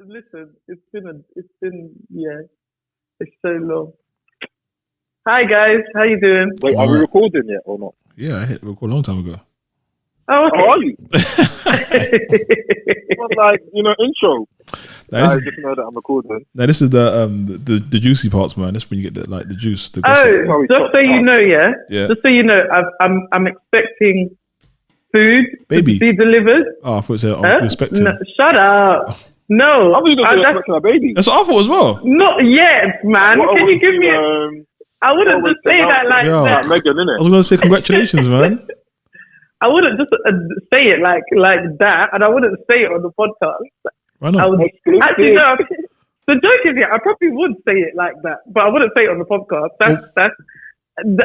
Listen, yeah, it's so long. Hi guys, how you doing? Wait, are we recording yet or not? Yeah, I hit record a long time ago. Oh, okay. How are you? Well, like, intro. I just know that I'm recording. Now this is the juicy parts, man. That's when you get the juice. The gossip. Just so you know, Yeah. Just so you know, I'm expecting food Baby. to be delivered. Oh, I thought you said I'm expecting. No, shut up. No, I was just expecting a baby. That's what I thought as well. Not yet, man. Can you give me? I wouldn't just say that like that. Like Megan, innit? I was going to say congratulations, man. I wouldn't just say it like that, and I wouldn't say it on the podcast. Why not? I would actually no. The joke is, I probably would say it like that, but I wouldn't say it on the podcast. That's.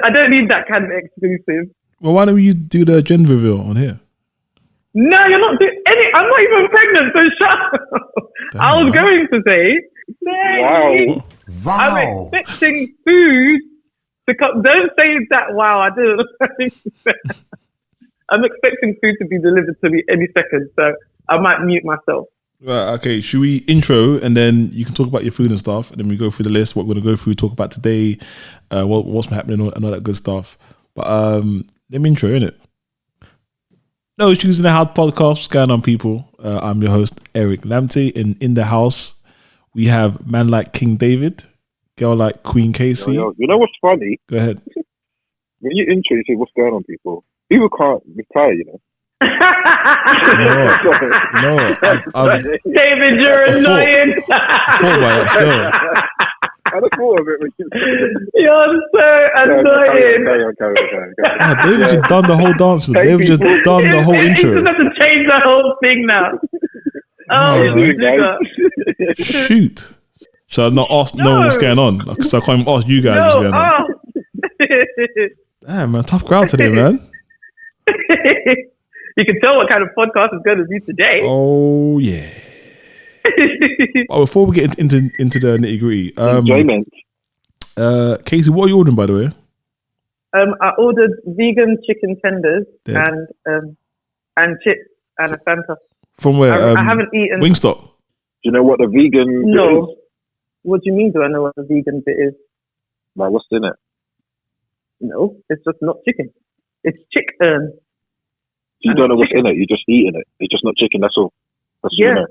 I don't need that kind of exclusive. Well, why don't you do the gender reveal on here? No, you're not doing any. I'm not even pregnant, so shut up. Damn, I was going to say, Wow. I'm expecting food to come. Don't say that. Wow, I didn't. I'm expecting food to be delivered to me any second, so I might mute myself. Right, okay. Should we intro and then you can talk about your food and stuff, and then we go through the list, what we're going to go through, talk about today, what's been happening and all that good stuff. But let me intro, innit? No Issues in the House podcast. What's going on, people? I'm your host, Eric Lamptey, and in the house, we have man like King David, girl like Queen Casey. You know what's funny? Go ahead. When you intro, you say, what's going on, people? People can't reply, You know what? David, you're annoying. I thought about that still. I just thought of it. You're so annoying. David just done the whole dance. David just done the whole intro. You just have to change the whole thing now. Shoot. Shall I not ask no one what's going on? Because I can't even ask you guys what's going on. Damn, man. Tough crowd today, man. You can tell what kind of podcast is going to be today. Oh, yeah. Before we get into the nitty gritty, enjoyment. Casey, what are you ordering, by the way? I ordered vegan chicken tenders and chips and a Fanta. From where? I haven't eaten. Wingstop. Do you know what the vegan No. is? What do you mean? Do I know what the vegan bit is? Like, what's in it? No, it's just not chicken. It's chicken. You don't know what's in it. You're just eating it. It's just not chicken. That's all. That's Yeah.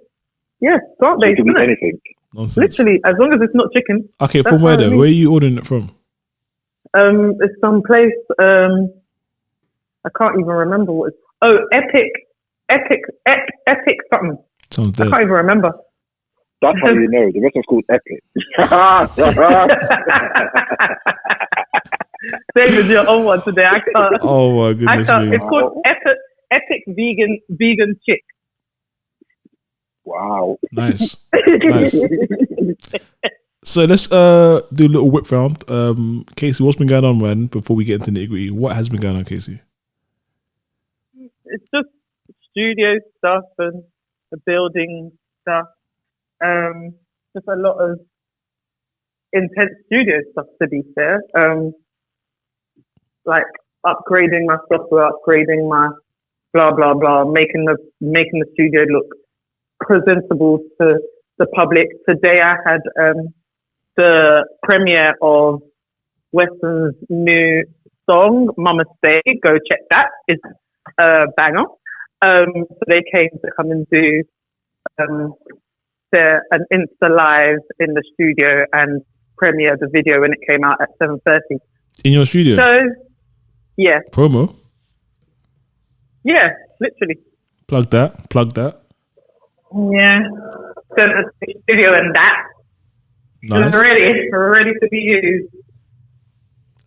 Yeah, plant-based, so you can isn't eat it? anything. Nonsense. Literally, as long as it's not chicken. Okay, from where though? Where are you ordering it from? It's some place. I can't even remember what it's. Oh, Epic something. Sounds I dead. can't even remember. That's how you know. The restaurant's called Epic. David, you're on one today. I can't. Oh my goodness me. It's called Epic Vegan Chick. Wow. Nice. So let's do a little whip round. Casey, what's been going on, man? Before we get into nitty gritty, what has been going on, Casey? It's just studio stuff and the building stuff. Just a lot of intense studio stuff, to be fair. Like upgrading my software, upgrading my blah blah blah, making the studio look presentable to the public. Today I had the premiere of Weston's new song, Mama Stay. Go check that. It's a banger. So they came to come and do an Insta Live in the studio and premiere the video when it came out at 7:30. In your studio? So, yeah. Promo? Yeah, literally. Plug that. Yeah. Sent the studio and that. Nice. Ready to be used.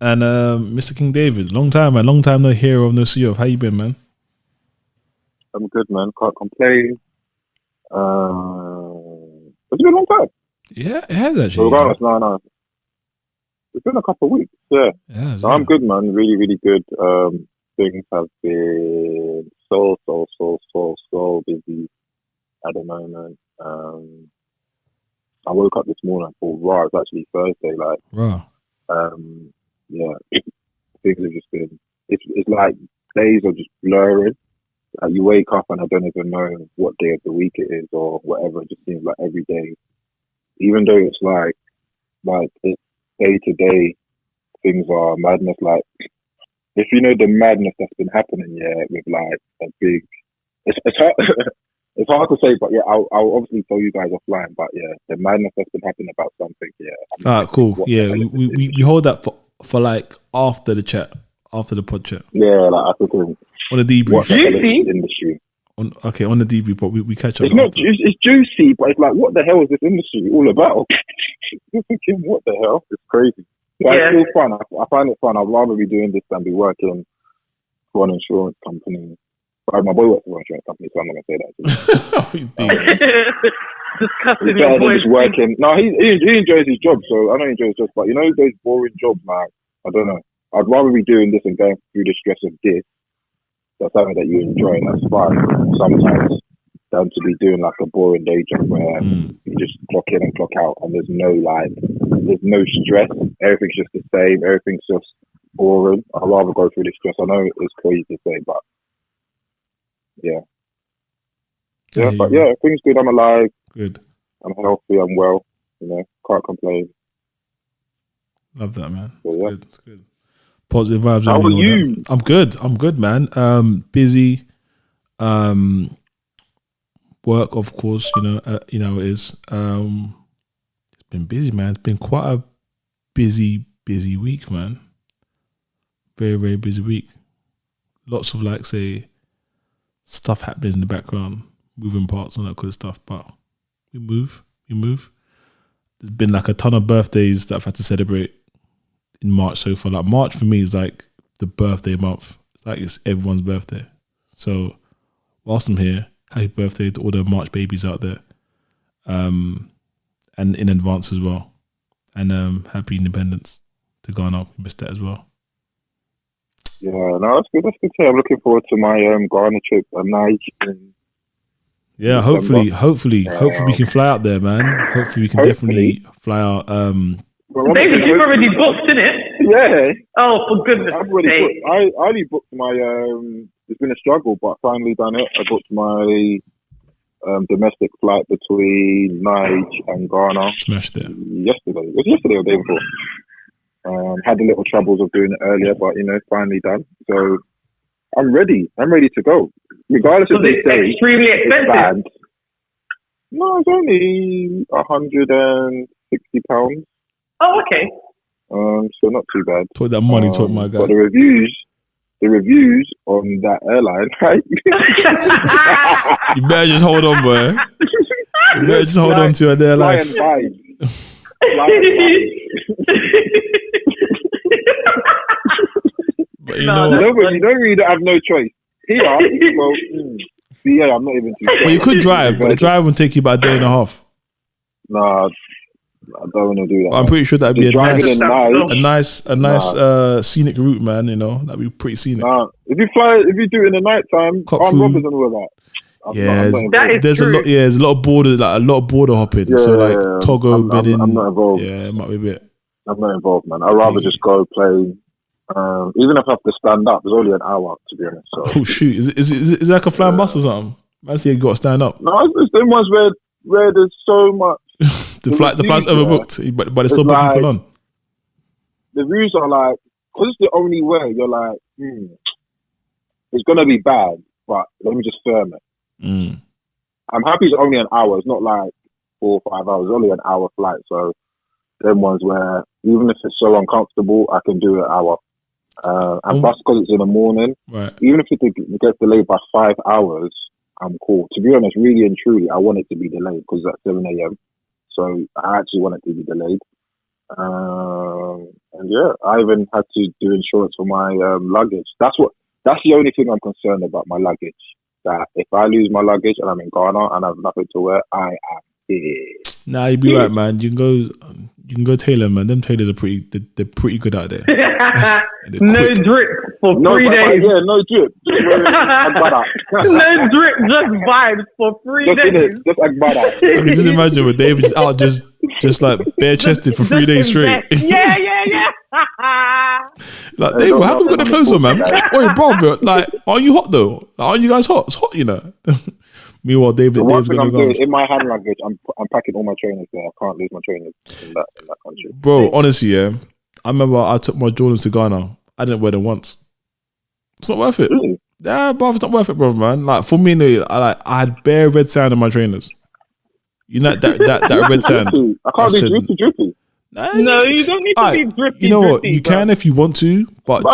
And Mr. King David, long time, man. Long time no hear of, no see of. How you been, man? I'm good, man. Can't complain. It's been a long time. Yeah, it has actually. No. It's been a couple of weeks, yeah. So I'm good, man. Really, really good. Things have been so busy at the moment. I woke up this morning and thought, wow, it's actually Thursday. Like, wow. Yeah, things have just been. It's like days are just blurring. You wake up and I don't even know what day of the week it is or whatever. It just seems like every day, even though it's like it's day to day, things are madness. Like, if you know the madness that's been happening, with like a big, it's hard, it's hard to say, but yeah, I'll obviously tell you guys offline. But yeah, the madness that's been happening about something, Cool. Yeah, we hold that for like after the chat, after the pod chat. Yeah, like I think on the debrief. Industry. On the debrief, but we catch up. It's juicy, but it's like, what the hell is this industry all about? You're thinking, what the hell? It's crazy. But it's still fun. I find it fun. I'd rather be doing this than be working for an insurance company. But my boy works for an insurance company, so I'm not gonna say that. Just cussing it's better than just working. No, he enjoys his job, so I know he enjoys his job. But you know those boring jobs, like, I don't know. I'd rather be doing this and going through the stress of this. That's something that you enjoy, and that's fine. Sometimes than to be doing like a boring day job where you just clock in and clock out, and there's no stress. Everything's just the same. Everything's just boring. I'd rather go through the stress. I know it's crazy to say, but things good. I'm alive. Good. I'm healthy. I'm well. Can't complain. Love that, man. So, yeah. It's good. Positive vibes. How are you? I'm good, man. Busy. Work, of course. It is. It's been busy, man. It's been quite a busy week, man. Very, very busy week. Lots of stuff happening in the background, moving parts, all that kind of stuff. But we move. There's been a ton of birthdays that I've had to celebrate in March so far. Like, March for me is like the birthday month. It's like it's everyone's birthday. So whilst I'm here, happy birthday to all the March babies out there, and in advance as well. And happy Independence to Ghana. We missed that as well. Yeah, no, that's good. That's good to hear. I'm looking forward to my Ghana trip at night. Yeah, hopefully we can fly out there, man. Hopefully we can definitely fly out. David, you've already booked, innit? Yeah. Oh, for goodness sake! I only booked my. It's been a struggle, but I finally done it. I booked my domestic flight between Niger and Ghana. Smashed it. Yesterday. It was yesterday or the day before. Had a little troubles of doing it earlier, but finally done. So I'm ready. I'm ready to go. Regardless of they say extremely expensive. No, it's only £160. Oh, okay. So not too bad. Talk that money, talk my guy. But the reviews on that airline, right? You better just hold on, boy. You better just hold on to it there, life. But you really don't have no choice. Here, well, I'm not even too sure. Well, you could drive, but the drive would take you about a day and a half. Nah, I don't want to do that. I'm pretty sure that'd be a nice scenic route, man. That'd be pretty scenic. Nah, if you do it in the night time, armed robbers and all of that. There's a lot of border hopping. Yeah, so Togo, Benin. I'm not involved. Yeah, it might be a bit. I'm not involved, man. I'd rather just go play. Even if I have to stand up, it's only an hour, to be honest. So. Oh shoot! Is it like a flying bus or something? Man, see, you got to stand up. No, it's the ones where there's so much. the flight's overbooked, but there's still people on. The views are like, because it's the only way. You're like, it's gonna be bad, but let me just firm it. I'm happy it's only an hour. It's not like 4 or 5 hours. It's only an hour flight. So them ones where even if it's so uncomfortable, I can do an hour. And plus, because it's in the morning, right. Even if it gets delayed by 5 hours, I'm cool. To be honest, really and truly, I want it to be delayed because it's at 7 a.m. So I actually want it to be delayed. And yeah, I even had to do insurance for my luggage. That's the only thing I'm concerned about, my luggage. That if I lose my luggage and I'm in Ghana and I have nothing to wear, I am pissed. Nah, you'd be right, man. You can go tailor, man. Them tailors are they're pretty good out there. No drip for 3 days. Yeah, no drip. No drip, just vibes for 3 days. Just Agbada. I can just imagine with David just out just like bare chested for 3 days straight. Yeah. Like, Dave, how come we got the clothes on, man? Oi, bro, like, are you hot though? Like, are you guys hot? It's hot, you know. Meanwhile, Dave's thing I'm going doing in my hand luggage. I'm packing all my trainers there. I can't lose my trainers in that country. Bro, honestly, yeah. I remember I took my Jordans to Ghana. I didn't wear them once. It's not worth it. Really? Yeah, bro, it's not worth it, bro, man. Like, for me, no, I had bare red sand in my trainers. You know that red sand. I can't do drippy. No, you don't need to be drippy. You know what? You can if you want to, but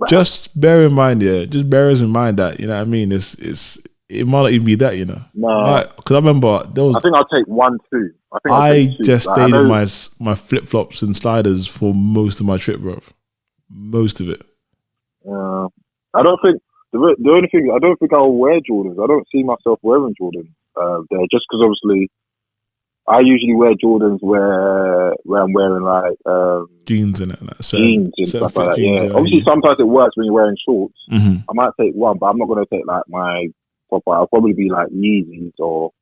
just bear in mind, just bear in mind that, you know what I mean. It might not even be that, you know. No, because I remember there was. I think I'll take 1, 2. I just stayed in my flip flops and sliders for most of my trip, bro. Most of it. I don't think the only thing I don't think I'll wear Jordans. I don't see myself wearing Jordans there, just because obviously I usually wear Jordans where I'm wearing like jeans in it, jeans and stuff like that. Yeah, obviously sometimes it works when you're wearing shorts. Mm-hmm. I might take one, but I'm not going to take like my proper. I'll probably be like Yeezys or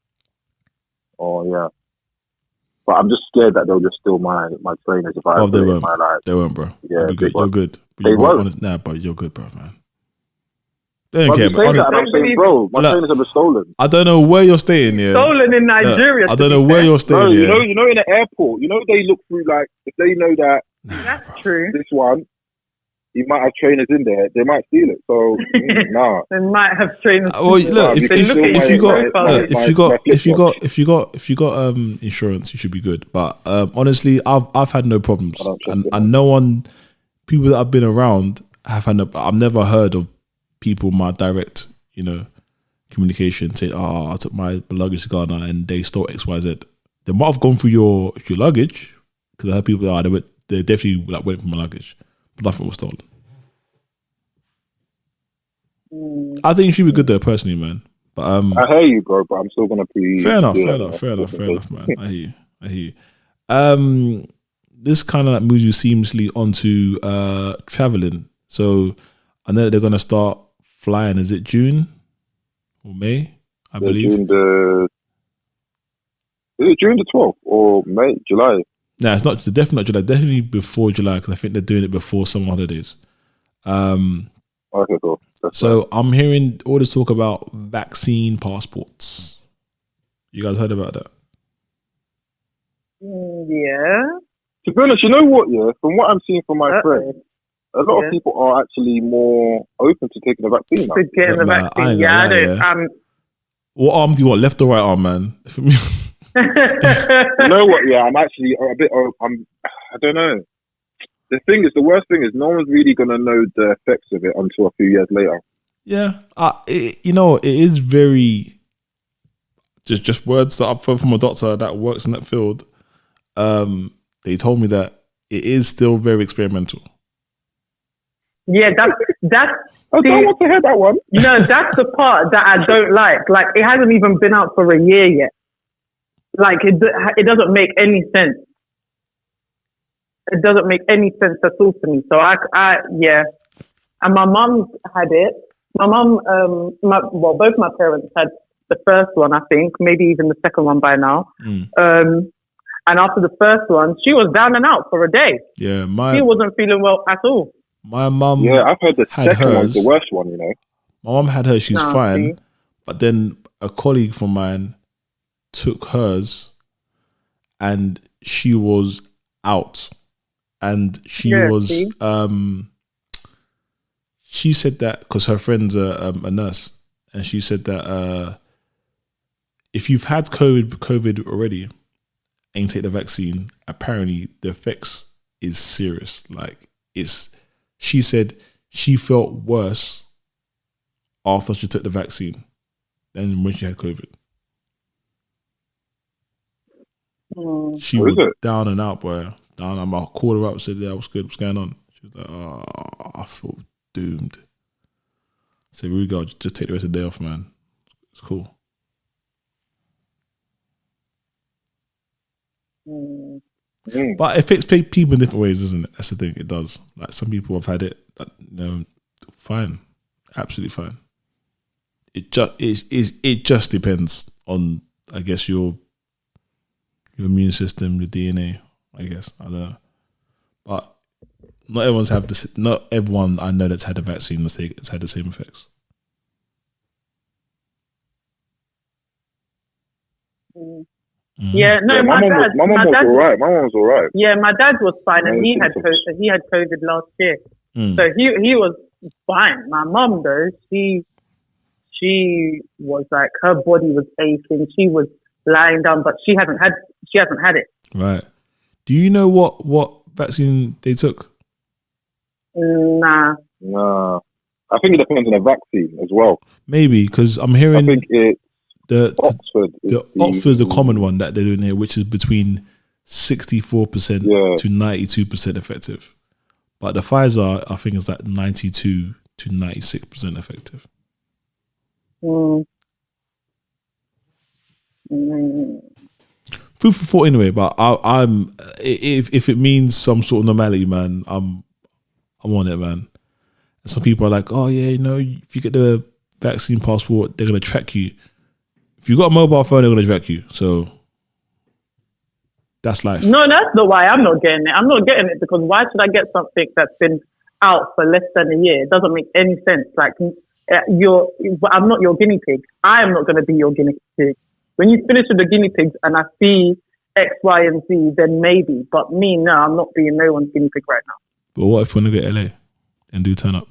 yeah. But I'm just scared that they'll just steal my trainers if I. They won't. My life. They won't, bro. Yeah, you're good. They won't. Nah, but you're good, bro, man. They don't care, but I'm saying, bro, my trainers have been stolen. I don't know where you're staying. Yeah, stolen in Nigeria. I don't know where you're staying. No, you know, in the airport, they look through like if they know that. That's true. This one, he might have trainers in there. They might steal it. So nah. They might have trainers. Well, look, if you got insurance, you should be good. But honestly, I've had no problems, and no one, people that I've been around have had no. I've never heard of people my direct, communication say, I took my luggage to Ghana and they stole XYZ. They might have gone through your luggage, because I heard people they definitely went for my luggage, but nothing was stolen. I think you should be good there personally, man. But I hear you, bro, but I'm still gonna be fair enough, man. I hear you. This kind of moves you seamlessly onto traveling. So I know that they're gonna start flying. Is it June or May? I believe. Is it June the 12th or May, July? No, it's not. It's definitely not July. Definitely before July, because I think they're doing it before summer holidays. Okay, cool. So I'm hearing all this talk about vaccine passports. You guys heard about that? Yeah. To be honest, you know what? Yeah, from what I'm seeing from my friends, a lot of people are actually more open to taking the vaccine now. To getting the vaccine, yeah. What arm do you want? Left or right arm, man? You know what? Yeah, I'm actually a bit. I don't know. The worst thing is, no one's really gonna know the effects of it until a few years later. Yeah, it is very just words that I've heard from a doctor that works in that field. They told me that it is still very experimental. Yeah, that's. I don't want to hear that one. No, that's the part that I don't like. Like, it hasn't even been out for a year yet. Like, it doesn't make any sense. It doesn't make any sense at all to me. So yeah. And my mum had it. My mum, both my parents had the first one, I think, maybe even the second one by now. And after the first one, she was down and out for a day. Yeah, she wasn't feeling well at all. My mum, yeah, I've heard the second one's the worst one. My mum had hers; she's fine. But then a colleague from mine took hers, and she was out. And she was, she said that because her friend's a nurse, and she said that if you've had COVID already and you take the vaccine, apparently the effects is serious. Like, she said she felt worse after she took the vaccine than when she had COVID. She was down and out, boy. I called her up and said, yeah, what's good? What's going on? She was like, I feel doomed. I said, here we go. Just take the rest of the day off, man. It's cool. But it affects people in different ways, doesn't it? That's the thing. It does. Like, some people have had it, fine. Absolutely fine. It just depends on, I guess, your immune system, your DNA. I guess, I don't know, but not everyone I know that's had the vaccine has had the same effects. Yeah, no, my mom was all right. Yeah, my dad was fine, and he had COVID last year, so he was fine. My mom though, she was like, her body was aching. She was lying down, but she hasn't had it. Right. Do you know what vaccine they took? Nah. I think it depends on the vaccine as well. Maybe, because I'm hearing. I think Oxford. Oxford is the common one that they're doing here, which is between 64% to 92% effective. But the Pfizer, I think, is like 92 to 96% effective. Food for thought anyway. But I'm if it means some sort of normality, man, I'm on it, man. And some people are like, oh yeah, if you get the vaccine passport, they're gonna track you. If you got a mobile phone, they're gonna track you. So that's life. No, that's not why I'm not getting it. I'm not getting it because why should I get something that's been out for less than a year? It doesn't make any sense. Like I'm not your guinea pig. I am not going to be your guinea pig. When you finish with the guinea pigs and I see X, Y, and Z, then maybe. But me, no, I'm not being no one's guinea pig right now. But what if we want to get LA and do turn up?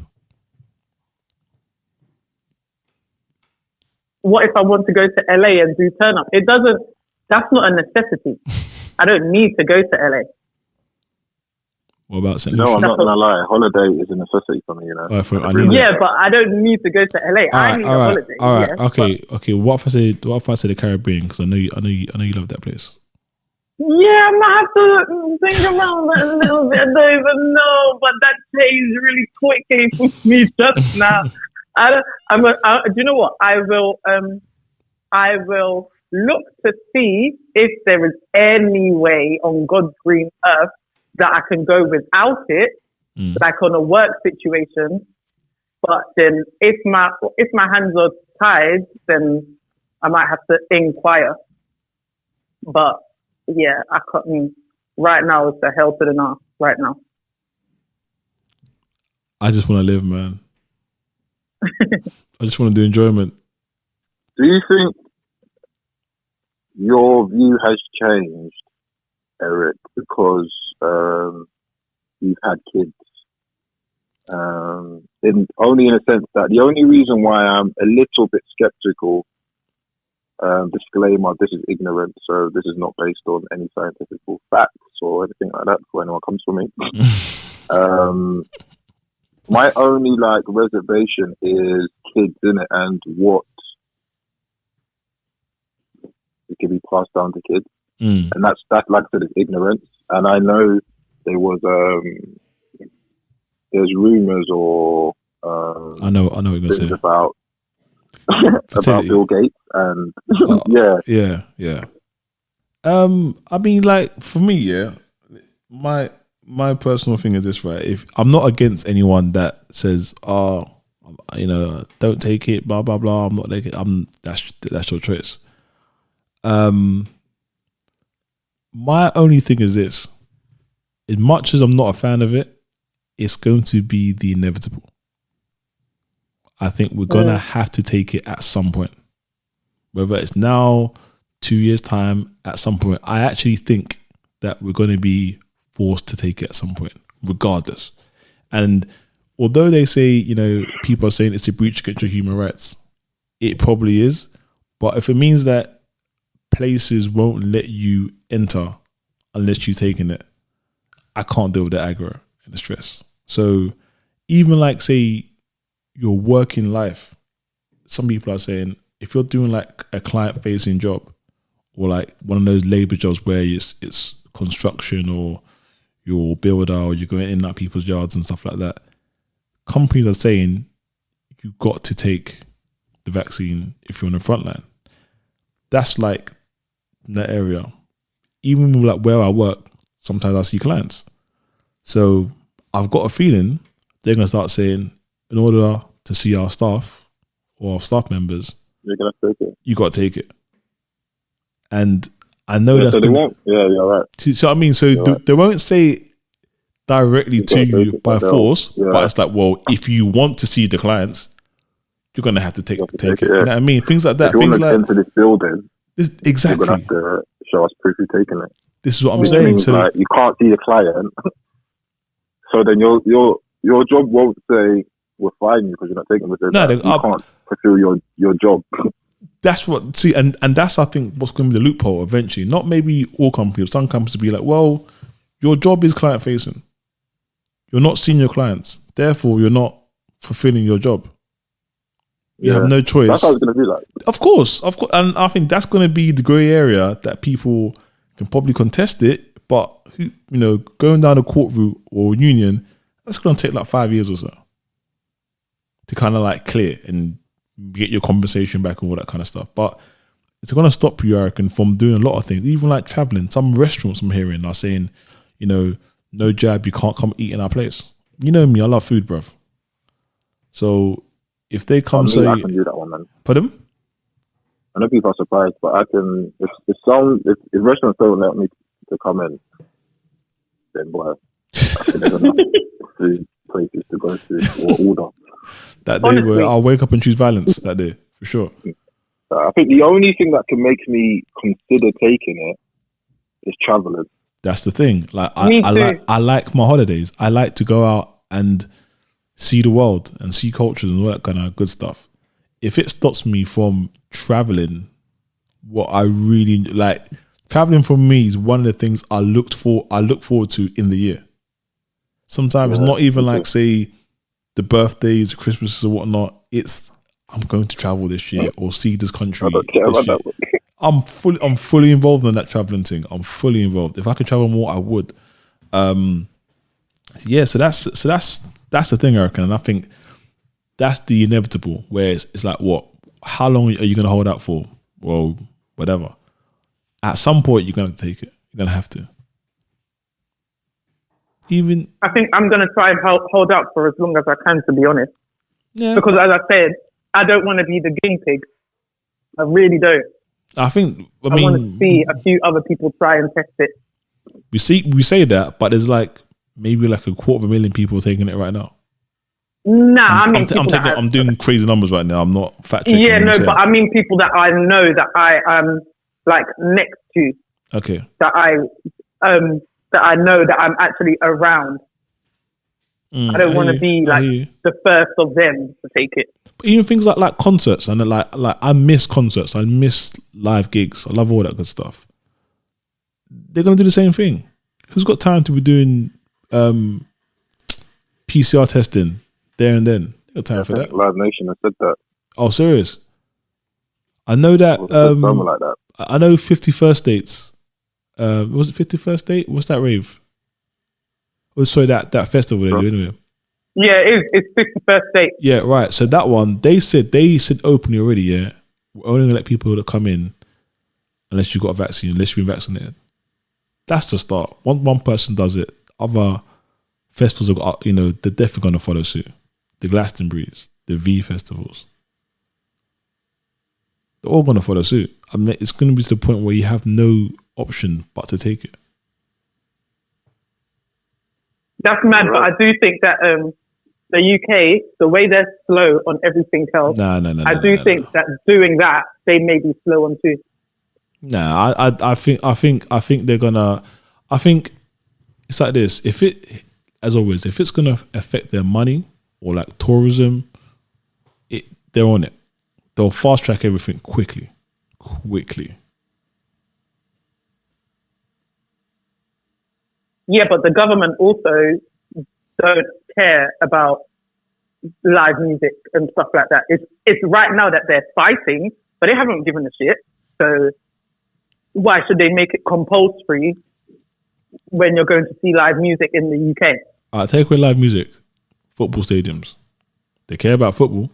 What if I want to go to LA and do turn up? That's not a necessity. I don't need to go to LA. What about St. Lucia? No, I'm not gonna lie. Holiday is a necessity for me, but I don't need to go to LA. I need a holiday. All right. Okay. What if I say the Caribbean? Because I know you love that place. Yeah, I might have to think about that a little bit. I don't even know, but that changed really quickly for me just now. Do you know what? I will look to see if there is any way on God's green earth that I can go without it, like on a work situation. But then if my hands are tied, then I might have to inquire. But yeah, I can't. Right now, it's the hell to the no. Right now, I just want to live, man. I just want to do enjoyment. Do you think your view has changed, Eric, because you've had kids? Only in a sense that the only reason why I'm a little bit skeptical, disclaimer, this is ignorant, so this is not based on any scientific facts or anything like that before anyone comes for me. My only reservation is kids in it and what it can be passed down to kids, and that's like I said, is ignorance. And I know there was there's rumors or I know what you're things saying about about Bill Gates and yeah. I mean, for me, my personal thing is this, right? If I'm not against anyone that says, don't take it, blah blah blah. I'm not that's your choice. My only thing is this: as much as I'm not a fan of it, it's going to be the inevitable. I think we're gonna have to take it at some point, whether it's now, 2 years time, at some point. I actually think that we're going to be forced to take it at some point, regardless. And although they say, people are saying it's a breach against your human rights, it probably is. But if it means that places won't let you enter unless you've taken it, I can't deal with the aggro and the stress. So even say your working life, some people are saying if you're doing a client facing job or one of those labor jobs where it's construction or you're a builder or you're going in and out people's yards and stuff like that, companies are saying you've got to take the vaccine if you're on the front line. That's in that area. Even with where I work, sometimes I see clients. So I've got a feeling they're going to start saying, in order to see our staff or our staff members, you're going to take it. You got to take it. And I know that's so they won't. Yeah, you're right. So I mean, so they won't say directly to you by force, yeah. but it's like, well, if you want to see the clients, you're gonna have to take it. Yeah. You know what I mean? Things like that. If you Things want to like enter this building, exactly. you're gonna have to show us proof you've taken it. This is what I'm Which saying. means, So like, you can't see the client, so then your job won't say we're fining you because you're not taking it. No, you can't fulfill your job. That's what see, and that's I think what's going to be the loophole eventually. Not maybe all companies, some companies will be like, well, your job is client facing. You're not seeing your clients, therefore you're not fulfilling your job. You have no choice. That's how it's going to be like. Of course, and I think that's going to be the grey area that people can probably contest it, but going down a court route or union, that's going to take like 5 years or so to kind of like clear and get your compensation back and all that kind of stuff. But it's going to stop you, I reckon, from doing a lot of things, even like traveling. Some restaurants I'm hearing are saying, no jab, you can't come eat in our place. You know me, I love food, bruv. So if they come say, I can do that one, man. Pardon? I know people are surprised, but I can. If restaurants don't let me to come in, then boy, I think there's enough food places to go to or order. That day where I'll wake up and choose violence that day for sure. I think the only thing that can make me consider taking it is traveling. That's the thing. Like I like my holidays. I like to go out and see the world and see cultures and all that kind of good stuff. If it stops me from traveling, what I really like, traveling for me is one of the things I look forward to in the year. Sometimes it's not even like, say, the birthdays, Christmases or whatnot. It's I'm going to travel this year or see this country this year. I'm fully involved in that traveling thing. I'm fully involved. If I could travel more, I would. So that's the thing, I reckon, and I think that's the inevitable. Where it's like, what? How long are you going to hold out for? Well, whatever. At some point, you're going to take it. You're going to have to. I think I'm going to try and hold out for as long as I can, to be honest. Yeah. Because as I said, I don't want to be the guinea pig. I really don't. I want to see a few other people try and test it. We say that, but there's like maybe like 250,000 people taking it right now. Nah, I'm doing crazy numbers right now. I'm not fact checking. Yeah, no, but I mean people that I know that I am like next to. Okay. That I know that I'm actually around. I don't want to be like the first of them to take it. But even things like concerts, and like I miss concerts. I miss live gigs. I love all that good stuff. They're gonna do the same thing. Who's got time to be doing PCR testing there and then? No time for that. Live Nation has said that. Oh, serious? I know that. Like that. I know 51st Dates. Was it 51st Date? What's that rave? Oh, sorry, that festival they do anyway. Yeah, it's 51st Date. Yeah, right. So that one, they said openly already, yeah, we're only gonna let people that come in unless you got a vaccine, unless you've been vaccinated. That's the start. One person does it, other festivals are, they're definitely gonna follow suit. The Glastonbury's, the V festivals, they're all gonna follow suit. I mean, it's gonna be to the point where you have no option but to take it. That's mad, but I do think that the UK, the way they're slow on everything else, I do think that doing that, they may be slow on too. Nah, I think they're gonna. I think it's like this. If it's gonna affect their money or like tourism, they're on it. They'll fast track everything quickly. Yeah, but the government also don't care about live music and stuff like that. It's right now that they're fighting, but they haven't given a shit. So why should they make it compulsory when you're going to see live music in the UK? Take away live music, football stadiums. They care about football.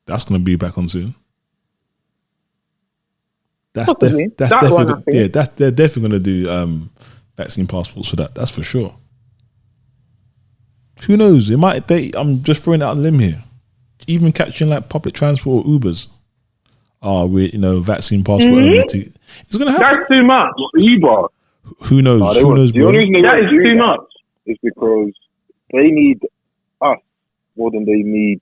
That's going to be back on soon. They're definitely going to do vaccine passports for that. That's for sure. Who knows? It might. I'm just throwing out a limb here. Even catching like public transport or Ubers. Vaccine passport only. It's gonna happen. That's too much. Uber. Who knows? Who knows, bro? That is too much. is because they need us more than we need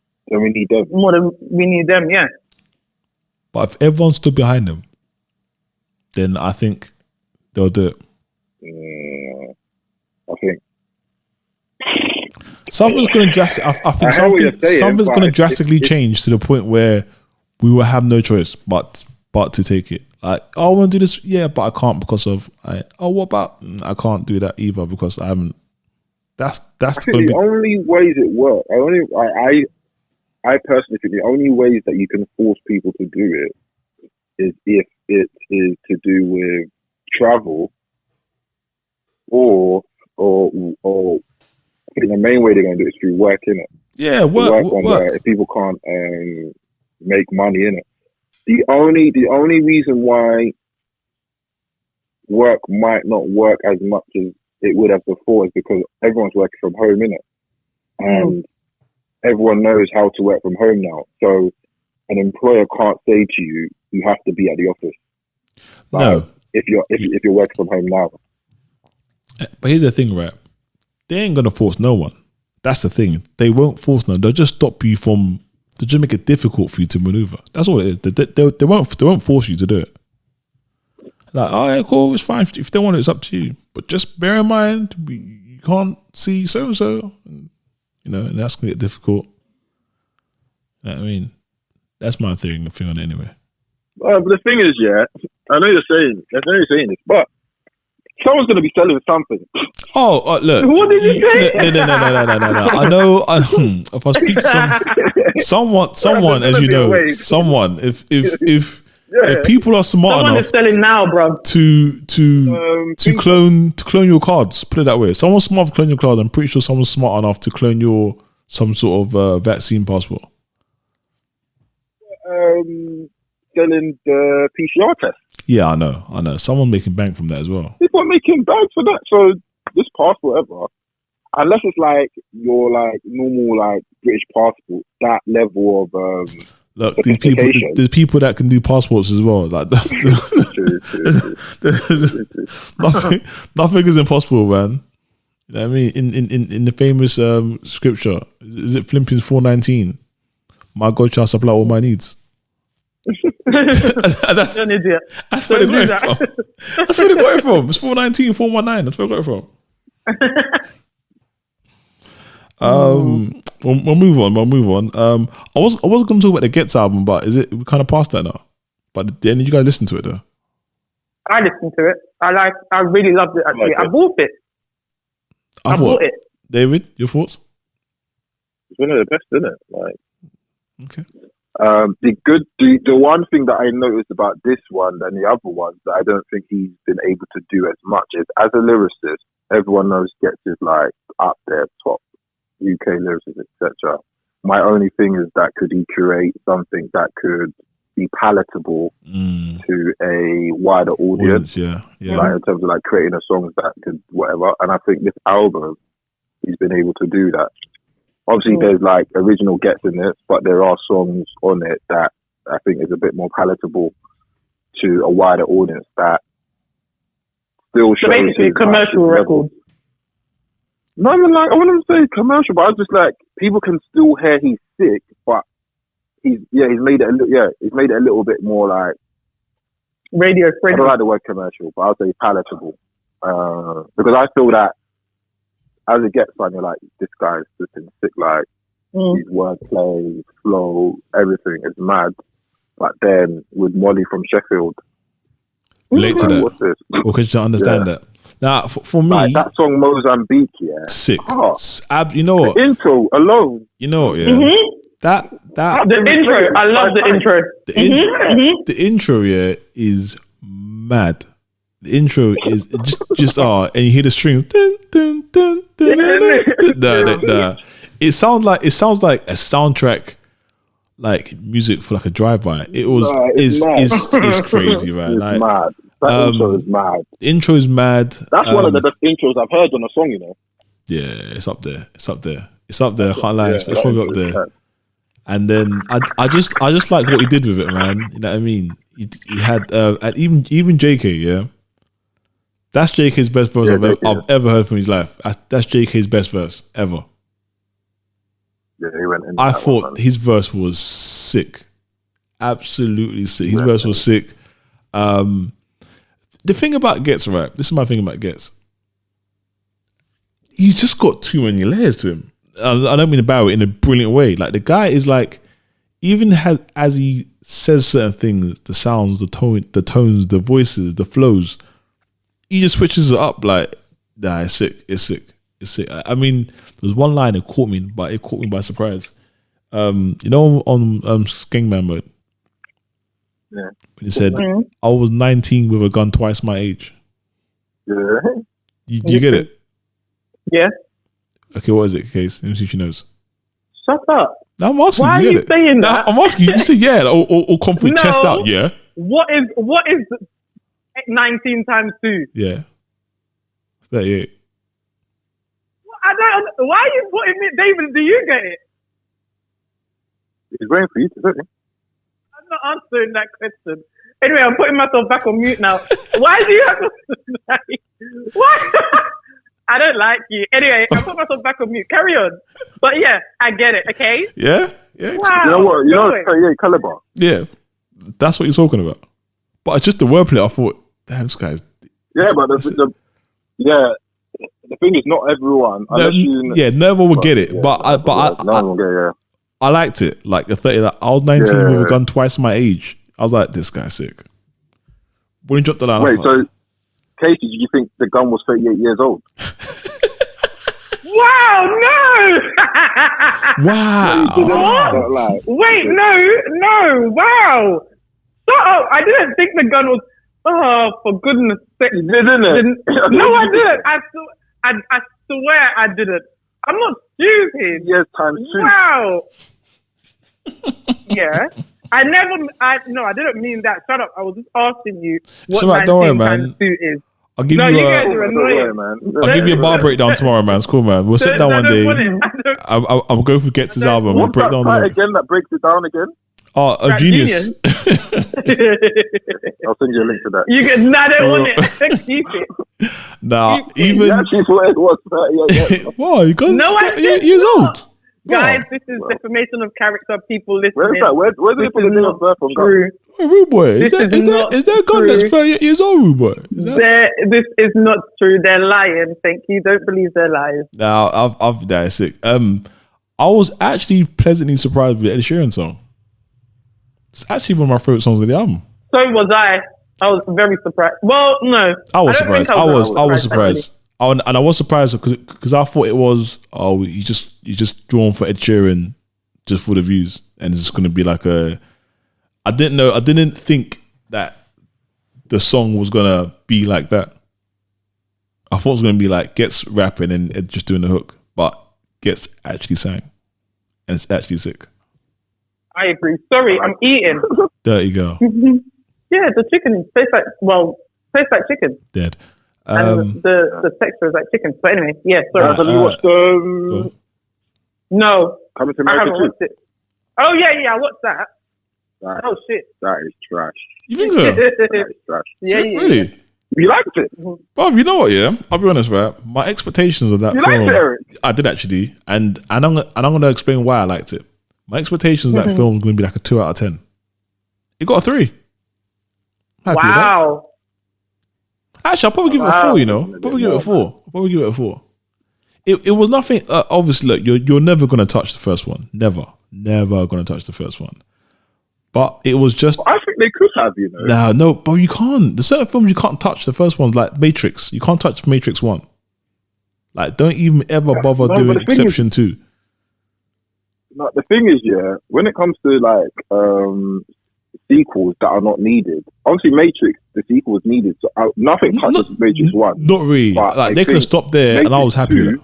them. More than we need them, yeah. But if everyone stood behind them, then I think they'll do it. I think something's going to drastically change to the point where we will have no choice but to take it. Like, I want to do this, yeah, but I can't because of. What about? I can't do that either because I haven't. That's the only ways it works. I personally think the only ways that you can force people to do it is if it is to do with travel, or I think the main way they're going to do it is through work, innit? Yeah, work. If people can't make money in it. The only reason why work might not work as much as it would have before is because everyone's working from home, innit? And everyone knows how to work from home now. So an employer can't say to you, you have to be at the office. No. If you're working from home now. But here's the thing, right? They ain't gonna force no one. That's the thing. They won't force no one. They'll just stop you from. They'll just make it difficult for you to maneuver. That's all it is. They won't force you to do it. Like, oh yeah, cool, it's fine. If they want it, it's up to you. But just bear in mind, you can't see so and so. You know, and that's gonna get difficult. You know what I mean, that's my thing on it anyway. But the thing is, yeah, I know you're saying this, but someone's going to be selling something. Oh, look. What did you say? No. I know. If I speak to someone, as you know, someone. If people are smart someone enough, is selling now, bro. To clone your cards. Put it that way. Someone's smart enough to clone your cards. I'm pretty sure someone's smart enough to clone your some sort of vaccine passport. Selling the PCR test. Yeah, I know. Someone making bank from that as well. People are making bank for that. So this passport ever, unless it's like your like normal like British passport, that level of look, there's people that can do passports as well. Like nothing is impossible, man. You know what I mean? In the famous scripture, is it Philippians 4:19? My God shall supply all my needs. That's You're an idiot. That's where they got it from. That's where they got it from. It's 419, 419. That's where they got it from. We'll move on. I was going to talk about the Ghetts album, but we kind of past that now? But did any of you guys listen to it though? I listened to it. I really loved it actually. I bought it. I bought it. David, your thoughts? It's one of the best, isn't it? Like, okay. The one thing that I noticed about this one and the other ones that I don't think he's been able to do as much is, as a lyricist, everyone knows Ghetts is like up there, top UK lyricist, etc. My only thing is that could he create something that could be palatable to a wider audience? Yeah. Like in terms of like creating a song that could whatever. And I think this album, he's been able to do that. Obviously, there's like original Ghetts in it, but there are songs on it that I think is a bit more palatable to a wider audience that still shows. So basically, commercial record. Not even like, I wouldn't say commercial, but I was just like, people can still hear he's sick, but he's made it a little bit more like radio friendly. I don't like the word commercial, but I'll say palatable, because I feel that as a Ghetts fan, you're like, this guy's flipping sick, like, his wordplay, his flow, everything is mad. But then with Molly from Sheffield, relate to that. What's this? Or could you understand that? Now, for me, like that song Mozambique, sick. Oh, You know what? The intro alone. You know what? Yeah. That the intro. I love the intro. The intro, is mad. The intro is just and you hear the strings. Dun, dun, dun, dun, dun, dun. It sounds like a soundtrack, like music for like a drive-by. It's crazy, man. It's like, mad. That intro is mad. The intro is mad. That's one of the best intros I've heard on a song, you know. Yeah, it's up there. I can't lie. It's probably up there. And then I just like what he did with it, man. You know what I mean? He had and even JK, That's JK's best verse I've ever heard from his life. That's JK's best verse ever. Yeah, he went in. I thought his verse was sick. Absolutely sick. His verse was sick. The thing about Ghetts, right? This is my thing about Ghetts. He's just got too many layers to him. I don't mean to bow it in a brilliant way. Like the guy is like, even as he says certain things, the sounds, the tones, the voices, the flows, he just switches it up. Like, nah, it's sick. It's sick. It's sick. I mean, there's one line that caught me, but it caught me by surprise. You know, on Skengman mode. Yeah. When he said, "I was 19 with a gun twice my age." Yeah. You get it? Yeah. Okay, what is it, Case? Let me see if she knows. Shut up. No, I'm asking. Why you are you saying that? I'm asking you. You say yeah, or confident chest out. Yeah. What is 19 times 2? Yeah. 38. I don't. Why are you putting it, David? Do you get it? He's waiting for you to, don't he? I'm not answering that question. Anyway, I'm putting myself back on mute now. Why do you have to? Why? I don't like you. Anyway, I put myself back on mute. Carry on. But yeah, I get it. Okay. Yeah. Yeah. You Wow. know what? You know 38 caliber. Yeah. That's what you're talking about. But it's just the wordplay. I thought, damn, this guy's. Yeah, but the thing is, not everyone. No one would get it. Yeah, but no one will get it. I liked it. Like the 30. Like, I was 19 with a gun twice my age. I was like, this guy's sick. When he dropped the line, wait, so Casey, do you think the gun was 38 years old? Wow, no! Wow. Wait, no, wow. Shut up. I didn't think the gun was, for goodness sake. You didn't? No, I didn't. I swear I didn't. I'm not stupid. Years times 2. Wow. Yeah. I didn't mean that. Shut up. I was just asking you what 19 times 2 is. I'll give you guys are annoying. I'll give you a bar breakdown tomorrow, man. It's cool, man. We'll sit down one day. I'll go through Ghetts' album. We'll break down the again that breaks it down again. Oh, a genius. I'll send you a link to that. You can. I don't want it. Keep it. Nah, even. Actually, it was. Wow, you got no, 38 years old. Guys, this is defamation of character. People listening. Where's that? Where's the people in the birth from? True. Rude boy, is there a gun that's 38 years old, rude boy? This is not true. They're lying. Thank you. Don't believe their lies. Nah, I've that sick. I was actually pleasantly surprised with the Ed Sheeran song. It's actually one of my favorite songs of the album. So was I. I was very surprised. Well, no, I was surprised. I was surprised. And I was surprised because I thought it was he's just drawn for Ed Sheeran just for the views, and it's just going to be like a. I didn't think that the song was going to be like that. I thought it was going to be like Ghetts rapping and Ed just doing the hook, but Ghetts actually sang, and it's actually sick. I agree. Sorry, I'm eating. Dirty girl. Yeah, the chicken tastes like chicken. Dead. And the texture is like chicken. But anyway, yeah, sorry. Have you watched No. Coming to I America haven't watched it. Oh yeah, I watched that. Oh shit. That is trash. You think so? That is trash. Yeah. Really? You liked it? Bob, you know what, yeah? I'll be honest, right? My expectations of that film... liked it, Eric? I did actually. And I'm going to explain why I liked it. My expectations of that film was going to be like a 2 out of 10. It got a 3. Wow. Actually, I'll probably give it a 4, you know? I'll probably give it a 4. It was nothing... obviously, look, you're never going to touch the first one. Never going to touch the first one. But it was just... I think they could have, you know. No, but you can't. There's certain films you can't touch. The first one's like Matrix. You can't touch Matrix 1. Like, don't even ever bother doing Exception 2. No, the thing is, yeah, when it comes to like sequels that are not needed, obviously Matrix, the sequel was needed, so nothing touches Matrix 1. Not really. Like, they could have stopped there Matrix and I was happy with it.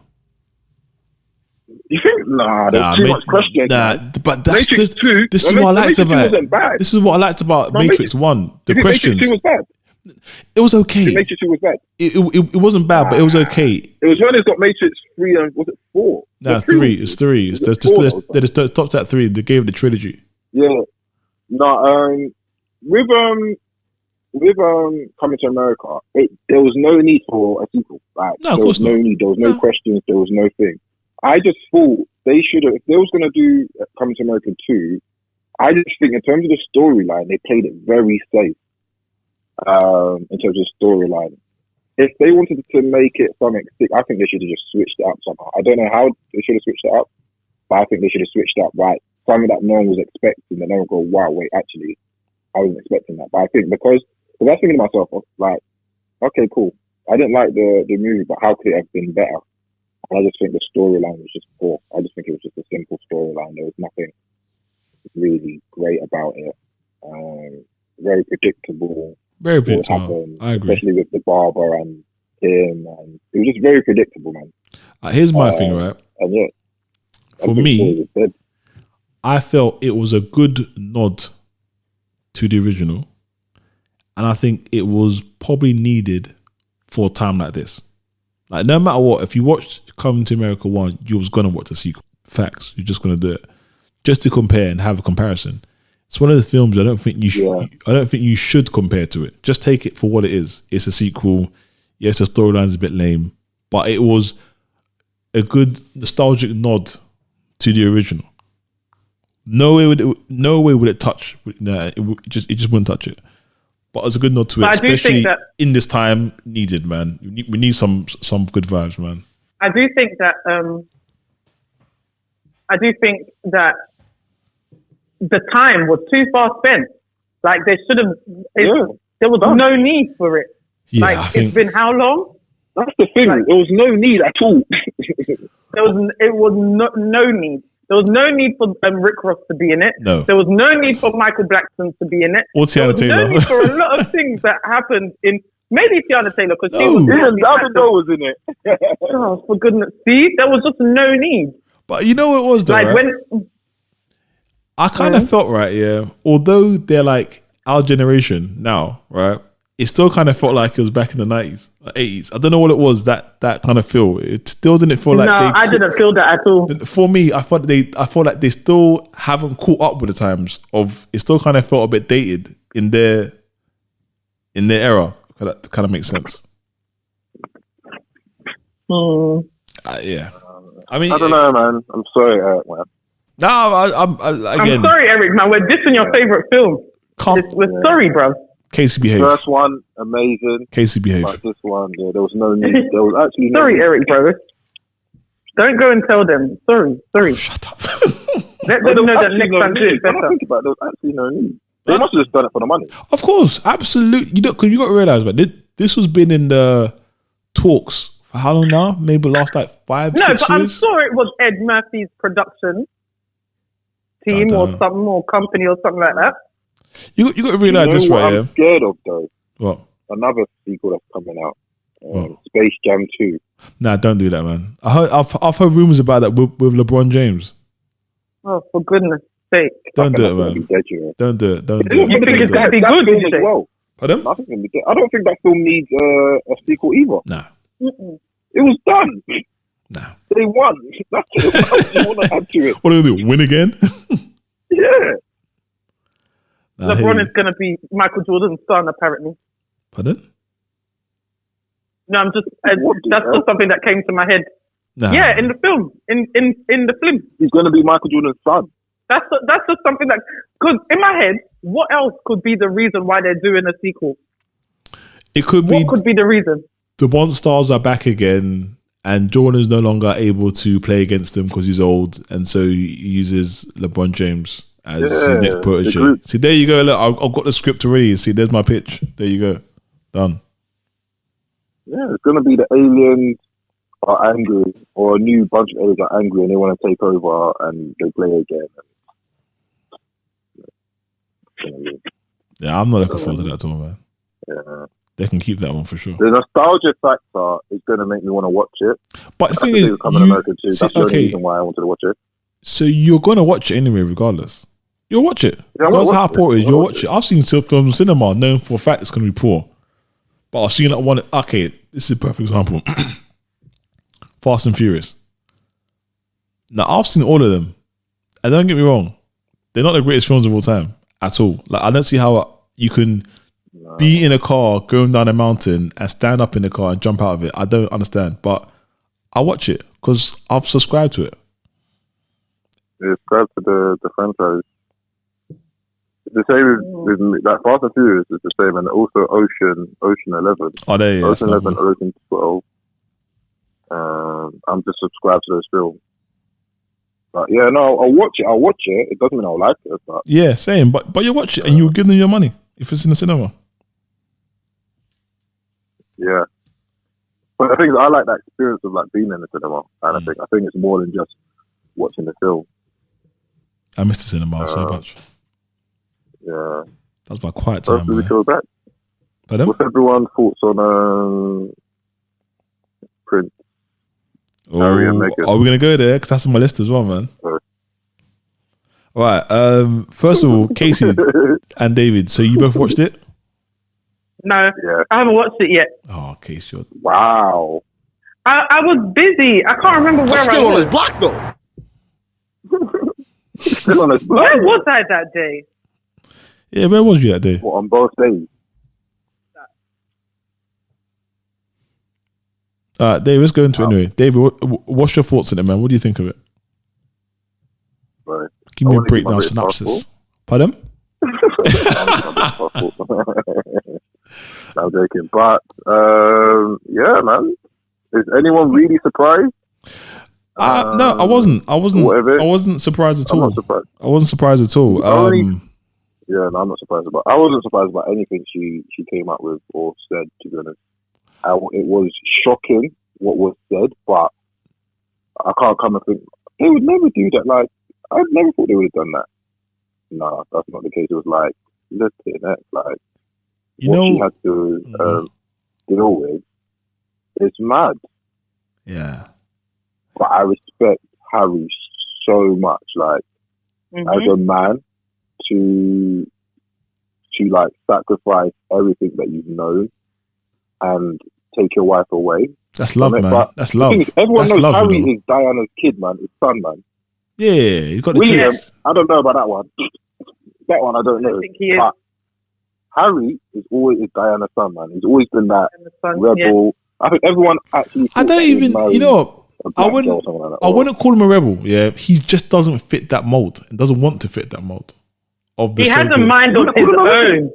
You think? Nah, there's too much question. Nah, but that's Matrix 2. This is what I liked about it. This is what I liked about Matrix 1. The questions. Matrix 2 was bad. It was okay. Matrix 2 was bad. It wasn't bad, but it was okay. It was when it's got Matrix 3 and was it 4? Nah, 3. It's 3. They just stopped at 3. They gave it the trilogy. Yeah. No, with with Coming to America, there was no need for a sequel. Like, No, of there course was no not. need. There was no questions. There was no thing. I just thought they should have. If they was gonna do Coming to America 2, I just think in terms of the storyline, they played it very safe. In terms of storyline, if they wanted to make it something sick, I think they should have just switched it up somehow. I don't know how they should have switched it up, but I think they should have switched it up right. Something that no one was expecting, that no one go, wow, wait, actually, I wasn't expecting that. But I think because I was thinking to myself, like, okay, cool. I didn't like the movie, but how could it have been better? And I just think the storyline was just poor. I just think it was just a simple storyline. There was nothing really great about it. Very predictable. Very predictable. I agree. Especially with the barber and him. And it was just very predictable, man. Here's my thing, right? And yeah. For me, I felt it was a good nod to the original. And I think it was probably needed for a time like this. Like, no matter what, if you watched Coming to America 1, you was going to watch the sequel. Facts. You're just going to do it. Just to compare and have a comparison. It's one of those films I don't think you should compare to it. Just take it for what it is. It's a sequel. Yes, the storyline's a bit lame, but it was a good nostalgic nod to the original. No way would it touch. No, it just wouldn't touch it. But it's a good nod to it, especially in this time needed, man. We need some good vibes, man. I do think that the time was too far spent. Like, they should have. There was no need for it. Yeah, like, it's been how long? That's the thing. Like, there was no need at all. It was no need. There was no need for Rick Ross to be in it. No. There was no need for Michael Blackson to be in it. Or Tiana Taylor. No need for a lot of things that happened in. Maybe Tiana Taylor, because she was. Even Davido was in it. Oh, for goodness. See, there was just no need. But you know what it was, though, like, right? I kind of felt, right, yeah, although they're like our generation now, right, it still kind of felt like it was back in the 90s, 80s. I don't know what it was, that kind of feel. It still didn't feel like I didn't feel that at all. For me, I felt like they still haven't caught up with the times of, it still kind of felt a bit dated in their era. That kind of makes sense. Yeah. I mean, I don't know, man. I'm sorry, man. No, I'm sorry, Eric, man. We're dissing your favorite film. We're sorry, bro. Casey behave. First one, amazing. Casey behave. But this one, yeah, there was no need. There was actually no sorry, need. Eric, bro. Don't go and tell them. Sorry. Oh, shut up. Let them know that next time do it better. Think about it, there was actually no need. They must have just done it for the money. Of course, absolutely. Because you got to realize, man, this was been in the talks for how long now? Maybe last like 5, 6 years. No, but I'm sure it was Ed Murphy's production team or some more company or something like that. You got to realize this, right? I'm scared of, though. What? Another sequel that's coming out. Space Jam 2. Nah, don't do that, man. I've heard rumors about that with LeBron James. Oh, for goodness sake! Don't do it, man. Don't do it. Don't do it. You think it's gonna be good as well? Pardon? I don't think that film needs a sequel either. Nah. It was done. Nah. They won. That's what you want to add to it. What are they do? Win again? Yeah. Nah, LeBron is going to be Michael Jordan's son, apparently. Pardon? No, I'm just. That's just something that came to my head. Nah. Yeah, in the film, in the film, he's going to be Michael Jordan's son. That's just something that, because in my head, what else could be the reason why they're doing a sequel? It could be. What could be the reason? The Monstars are back again, and Jordan is no longer able to play against them because he's old, and so he uses LeBron James as his next protege. See, there you go. Look, I've got the script already. See, there's my pitch. There you go. Done. Yeah, it's going to be the aliens are angry, or a new bunch of aliens are angry, and they want to take over, and they play again. Yeah, I'm not looking forward to that at all, man. Yeah. They can keep that one for sure. The nostalgia factor is going to make me want to watch it. But the thing is, that's the only reason why I wanted to watch it. So you're going to watch it anyway, regardless. You'll watch it. Yeah, regardless of how poor it is, you'll watch it. I've seen films in cinema known for a fact it's going to be poor. But I've seen that one. Okay, this is a perfect example. Fast and Furious. Now, I've seen all of them. And don't get me wrong, they're not the greatest films of all time at all. Like, I don't see how you can be in a car going down a mountain and stand up in the car and jump out of it. I don't understand, but I watch it because I've subscribed to it. You subscribe to the franchise. It's the same with like Fast and Furious is the same, and also Ocean 11. Oh, there you go. Ocean 11, Ocean 12. I'm just subscribed to those films. But yeah, no, I'll watch it. It doesn't mean I'll like it. But yeah, same. But you watch it and you'll give them your money if it's in the cinema. Yeah. But I think I like that experience of like being in the cinema. And I think it's more than just watching the film. I missed the cinema so much. Yeah. That was my quiet time. We go back. Pardon? What's everyone's thoughts on Prince? Harry and Meghan? Are we going to go there? Because that's on my list as well, man. All right. First of all, Casey and David. So you both watched it? No, yeah. I haven't watched it yet. Oh, Casey. Wow. I was busy. I can't remember where I was. Still on his block, though. Still on his block. Where was I that day? Yeah, where was you that day? What, on both days? Dave, let's go into it anyway. David, what's your thoughts on it, man? What do you think of it? Right. Give me a breakdown synopsis. Pardon? I'm joking. But, yeah, man. Is anyone really surprised? No, I wasn't. I wasn't surprised at all. I'm not surprised. I wasn't surprised at all. Yeah, no, I'm not surprised about. I wasn't surprised about anything she came up with or said. To be honest, it was shocking what was said, but I can't come and think they would never do that. Like, I never thought they would have done that. No, that's not the case. It was like, look at it, like she had to deal with. It's mad. Yeah, but I respect Harry so much. Like, as a man, to like sacrifice everything that you've known and take your wife away. That's love, man. But that's love. Everyone knows Harry is Diana's kid, man. His son, man. Yeah, you got the William. kids. I don't know about that one. That one I don't know. I think he is. But Harry is always Diana's son, man. He's always been that rebel. Yeah. I think everyone actually. I don't even. You know, I wouldn't. Like I wouldn't call him a rebel. Yeah, he just doesn't fit that mold and doesn't want to fit that mold. He has a mind of his own.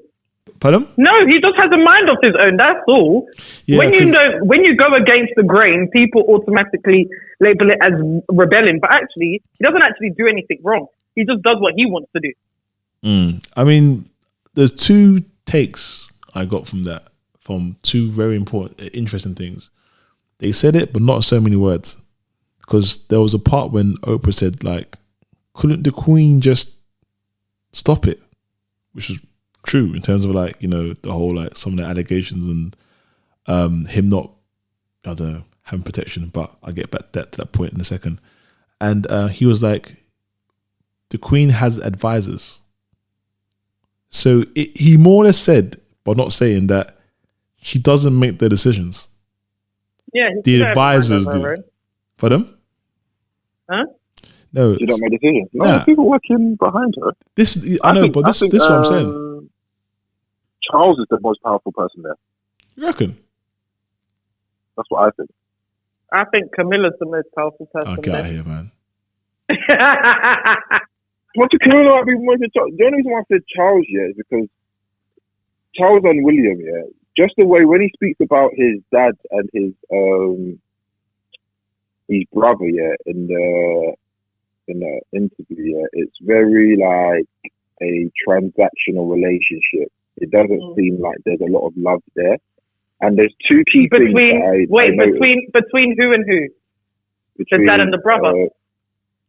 Pardon? No, he just has a mind of his own. That's all. Yeah, when you go against the grain, people automatically label it as rebelling. But actually, he doesn't actually do anything wrong. He just does what he wants to do. I mean, there's two takes I got from that, from two very important, interesting things. They said it, but not so many words. Because there was a part when Oprah said, like, couldn't the Queen just stop it? Which is true in terms of, like, you know, the whole, like, some of the allegations and him not, I don't know, having protection, but I'll get back to that point in a second. And he was like, the Queen has advisors. So he more or less said, but not saying, that she doesn't make the decisions. Yeah, the advisors do. Right? Pardon? Huh? No, she don't make decisions. No, people working behind her. I know, but this is what I'm saying. Charles is the most powerful person there. You reckon? That's what I think. I think Camilla's the most powerful person. Get out of here, man. What do Camilla be more than Charles? The only reason why I said Charles, yeah, is because Charles and William, yeah, just the way when he speaks about his dad and his brother, yeah, in the interview, yeah, it's very like a transactional relationship. It doesn't seem like there's a lot of love there. And there's two key things. Between who and who? The dad and the brother?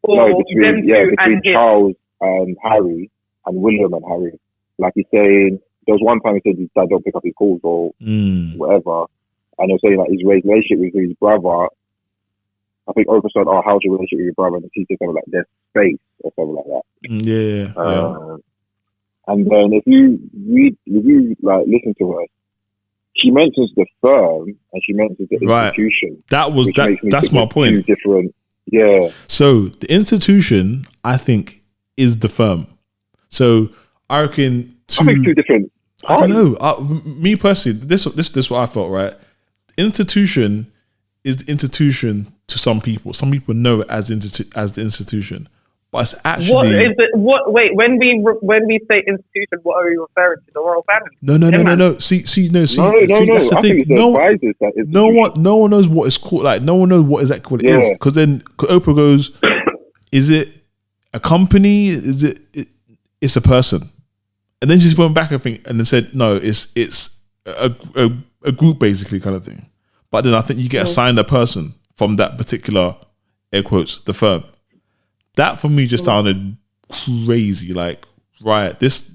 Between Charles and Harry and William and Harry. Like he's saying, there was one time he said his dad don't pick up his calls or whatever. And he was saying like his relationship with his brother, I think Oprah said, "Oh, how's your relationship with your brother?" And he said something like "there's space" or something like that. Yeah. And then if you listen to her, she mentions the firm and she mentions the institution. That's my point. Two different, yeah. So the institution, I think, is the firm. So I reckon I think two different. I don't know. Me personally, this is what I felt, right? Institution is the institution to some people. Some people know it as the institution. But it's actually... What is it? Wait, when we say institution, what are we referring to? The royal family? No. See, that's the thing. No one knows what it's called. Like, no one knows what exactly what it is. Because then Oprah goes, is it a company? Is it? It's a person. And then she's went back, I think, and then said, no, it's a group, basically, kind of thing. But then I think you get assigned a person from that particular, air quotes, the firm. That for me just sounded crazy. Like, right, this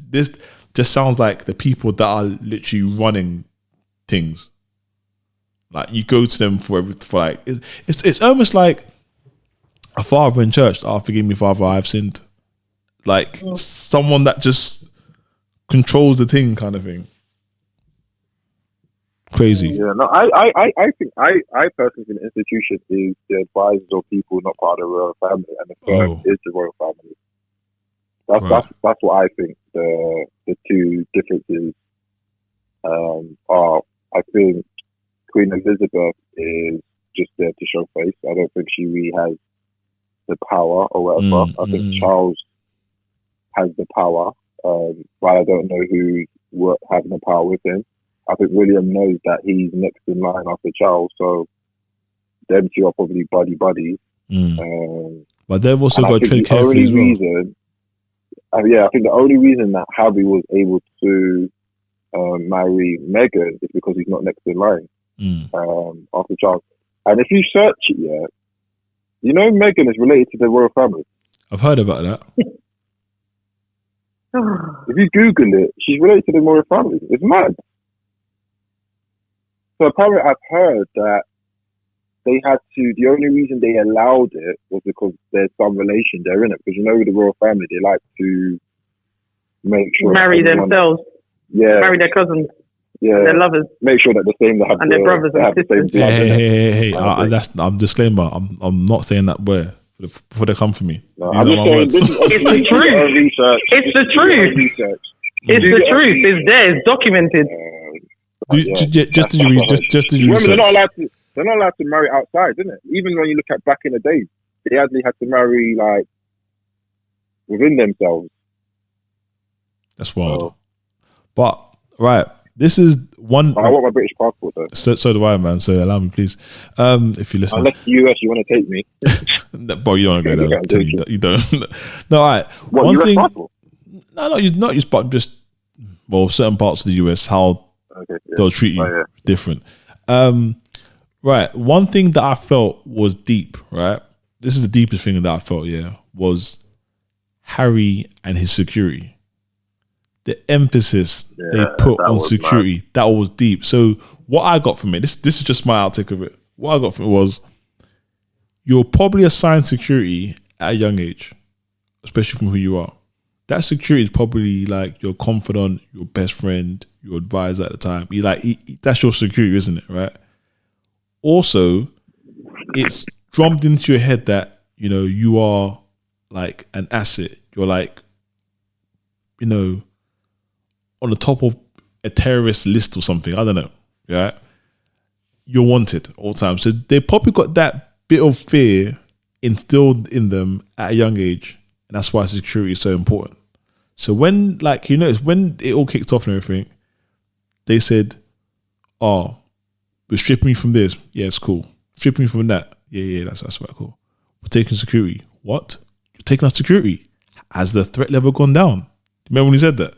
just sounds like the people that are literally running things. Like, you go to them for like, it's almost like a father in church. Oh, forgive me, Father, I have sinned. Like someone that just controls the thing, kind of thing. Crazy. Yeah, no, I think I personally think the institution is the advisors or people not part of the royal family, and the firm is the royal family. That's what I think the two differences are. I think Queen Elizabeth is just there to show face. I don't think she really has the power or whatever. I think Charles has the power, but I don't know who's having the power with him. I think William knows that he's next in line after Charles, so them two are probably buddies. But they've also got to tread carefully as well. I think the only reason that Harry was able to marry Meghan is because he's not next in line after Charles. And if you search it, you know Meghan is related to the royal family. I've heard about that. If you Google it, she's related to the royal family. It's mad. So apparently I've heard that the only reason they allowed it was because there's some relation there, innit? Because you know with the royal family, they like to make sure... Marry themselves. Yeah. Marry their cousins. Yeah. Their lovers. Make sure that and their brothers and sisters. Hey. I'm disclaimer. I'm not saying that word before they come for me. No, I'm just saying, it's the truth. It's the truth. It's the truth. It's there. It's documented. Just to remember, they're not allowed to marry outside, isn't it? Even when you look at back in the days, they actually had to marry like within themselves. That's wild. But right, this is one. I want my British passport though. So do I, man. So allow me, please. If you listen, unless the US, you want to take me. But you don't want to go there. You don't. No, all right. What, one US thing. Passport? No, not just, but just certain parts of the US how they'll treat you different. Right. One thing that I felt was deep. Right. This is the deepest thing that I felt. Was Harry and his security. The emphasis they put on security, mad. That was deep. So what I got from it, this is just my outtake of it. What I got from it was, you're probably assigned security at a young age, especially from who you are. That security is probably like your confidant, your best friend, your advisor at the time. That's your security, isn't it? Right. Also, it's drummed into your head that, you are like an asset. You're like, on the top of a terrorist list or something. I don't know. Yeah. You're wanted all the time. So they probably got that bit of fear instilled in them at a young age. And that's why security is so important. So when, when it all kicked off and everything, they said, we're stripping you from this. Yeah, it's cool. Stripping you from that. Yeah, that's right, cool. We're taking security. What? You're taking our security? Has the threat level gone down? Remember when he said that?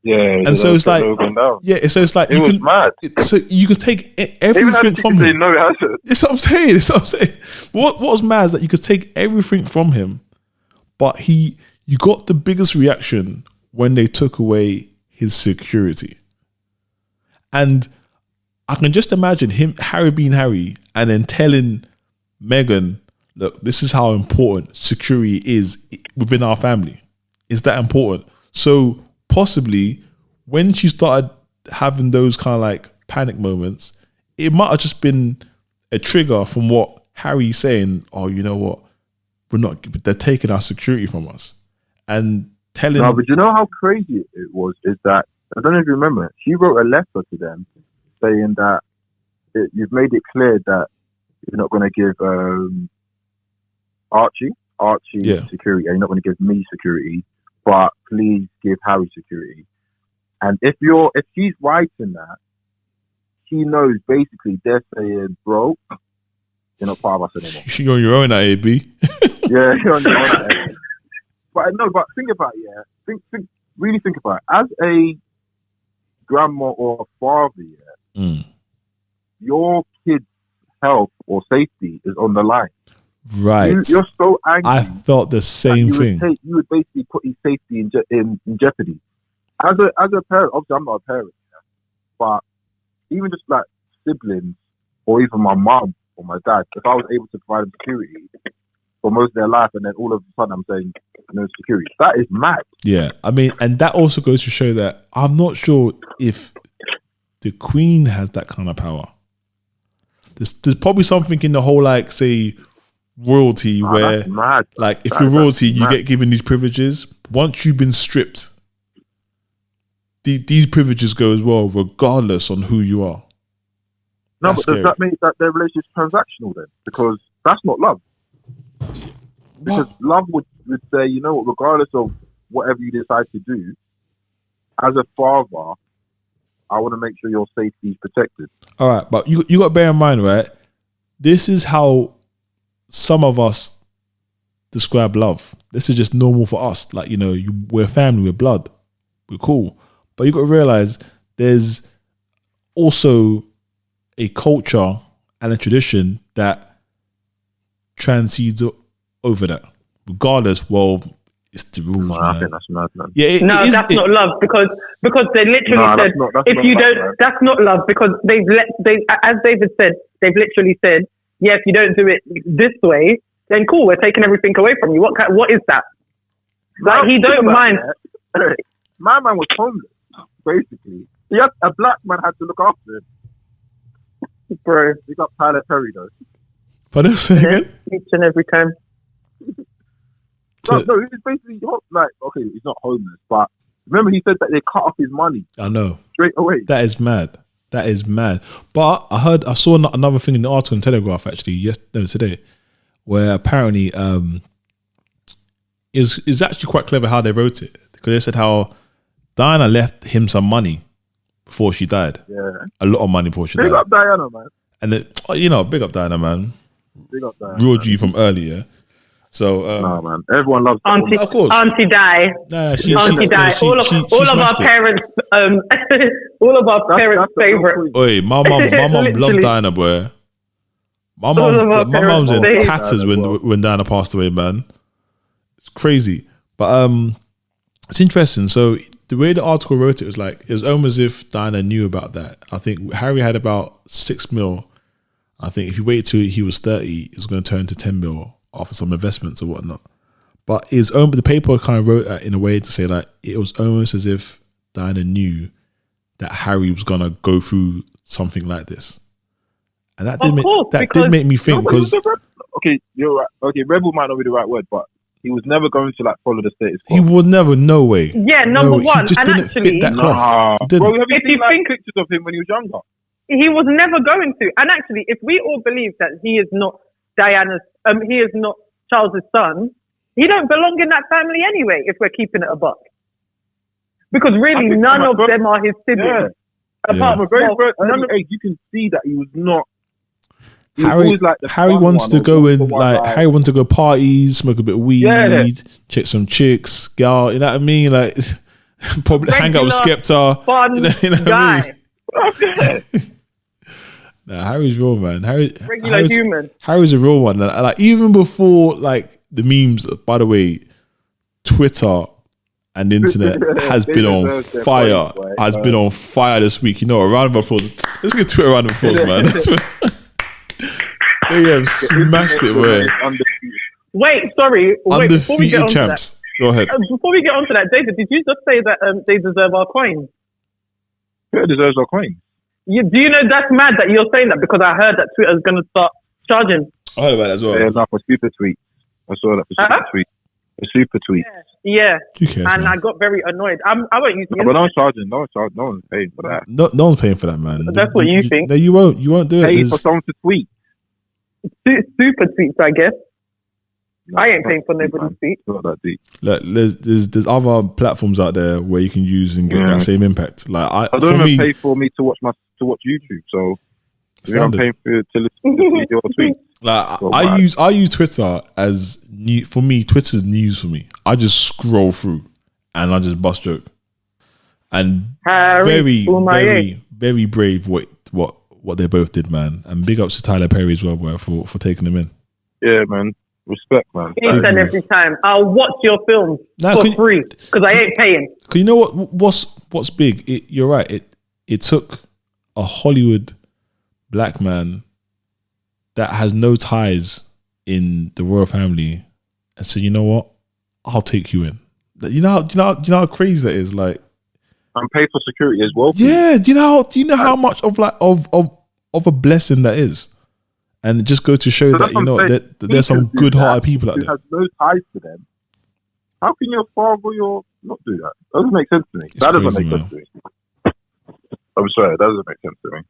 Yeah, and so it's like, so it's like, it was mad. So you could take everything from him. No, it hasn't. That's what I'm saying. What was mad is that you could take everything from him, but you got the biggest reaction when they took away his security. And I can just imagine Harry being Harry, and then telling Meghan, look, this is how important security is within our family. It's that important. So possibly when she started having those kind of like panic moments, it might have just been a trigger from what Harry's saying, you know what? They're taking our security from us. And telling... No, but you know how crazy it was? Is that I don't know if you remember. She wrote a letter to them saying that you've made it clear that you're not going to give Archie security, and you're not going to give me security, but please give Harry security. And if she's writing that, she knows basically they're saying, bro, you're not part of us anymore. You're on your own at AB. Yeah, you're on your own at AB. But think about it, yeah. Really think about it. As a grandma or a father, your kid's health or safety is on the line. Right. You're so angry. I felt the same thing. You would basically put his safety in jeopardy. As a parent, obviously I'm not a parent, but even just like siblings or even my mom or my dad, if I was able to provide them security for most of their life and then all of a sudden I'm saying no security, that is mad. Yeah, I mean, and that also goes to show that I'm not sure if the Queen has that kind of power. There's probably something in the whole, like, say, royalty where, like, if you're royalty, you get given these privileges. Once you've been stripped, these privileges go as well, regardless on who you are. No, but does that mean that their relationship is transactional then? Because that's not love. Because love would say, you know what, regardless of whatever you decide to do, as a father, I want to make sure your safety is protected. All right, but you got to bear in mind, right? This is how some of us describe love. This is just normal for us. Like, you know, we're family, we're blood, we're cool. But you got to realize there's also a culture and a tradition that transcedes over that. Regardless, well, it's the rules, man. I think that's mad, man. Yeah, that's not love because they literally said if you don't, that's not love because as David said, they've literally said, yeah, if you don't do it this way, then cool, we're taking everything away from you. What is that? Like, he don't mind. My man was homeless, basically. A black man had to look after him. Bro. We got Tyler Perry, though. But again? Each and every time. No, he's basically, like, okay, he's not homeless, but remember he said that they cut off his money. I know. Straight away. That is mad. But I saw another thing in the article in Telegraph, actually, today, where apparently it's actually quite clever how they wrote it, because they said how Diana left him some money before she died. Yeah. A lot of money before she died. Big up Diana, man. And then, big up Diana, man. Big up Diana. Real G from earlier. So, no, man. Everyone loves Auntie, of course. Auntie Di. Auntie Di. All of our parents, all of our parents' favorite. Oi, my mom loved Diana, boy. My mom's in tatters when Diana passed away, man. It's crazy, but it's interesting. So the way the article wrote it was like, it was almost as if Diana knew about that. I think Harry had about 6 mil. I think if you wait till he was 30, it's going to turn to 10 mil after some investments or whatnot. But the paper kind of wrote that in a way to say, like, it was almost as if Diana knew that Harry was going to go through something like this. And that did make me think, because okay, you're right. Okay, rebel might not be the right word, but he was never going to, like, follow the status quo. He would never, no way. Yeah, number one. He just didn't fit that cloth. Bro, have you seen pictures of him when he was younger? He was never going to. And actually, if we all believe that he is not he is not Charles's son, he don't belong in that family anyway, if we're keeping it a buck. Because really, none of them are his siblings. Yeah. Apart from a very early age, you can see that he was not. Harry wants to go Harry wants to go parties, smoke a bit of weed, check some chicks, girl. You know what I mean? Like, probably hang out with Skepta. Fun you know guy. I mean? Nah, Harry's real, man. Regular human. Harry's a real one. Like, even before, like, the memes. By the way, Twitter and the internet has been on fire. Been on fire this week. You know, a round of applause. Let's get Twitter round of applause, man. They have smashed it, man. Wait, sorry. Before we get on champs. To that, go ahead. Before we get on to that, David, did you just say that they deserve our coins? Twitter deserves our coins. Do you know that's mad that you're saying that, because I heard that Twitter is going to start charging? I heard about that as well. Yeah, for stupid tweets. I saw that for stupid tweets. The super tweets. Yeah. Who cares, And man? I got very annoyed. I won't use But no one's charging. No one's paying for that. No one's paying for that, man. That's what you think. No, you won't. You won't do it. Pay for someone to tweet. Super tweets, I guess. No, I ain't paying for nobody's tweet. It's not that deep. Like, there's other platforms out there where you can use and get that same impact. Like I don't even pay for me to watch YouTube. So I'm paying to listen to your tweets. Like I use Twitter as for me. Twitter's news for me. I just scroll through and I just bust joke. And very brave what they both did, man. And big ups to Tyler Perry as well, bro, for taking them in. Yeah, man. Respect, man. He said every time, I'll watch your films for free because I ain't paying. Cause you know what's big? You're right. It took a Hollywood black man that has no ties in the royal family and said, you know what? I'll take you in. You know how crazy that is. Like, and pay for security as well. Yeah. Do you know how much of a blessing that is? And it just goes to show that, you know, that there's some good-hearted people out there. Has no ties to them. How can your father not do that? That doesn't make sense to me. That doesn't make sense to me. I'm sorry, that doesn't make sense to me.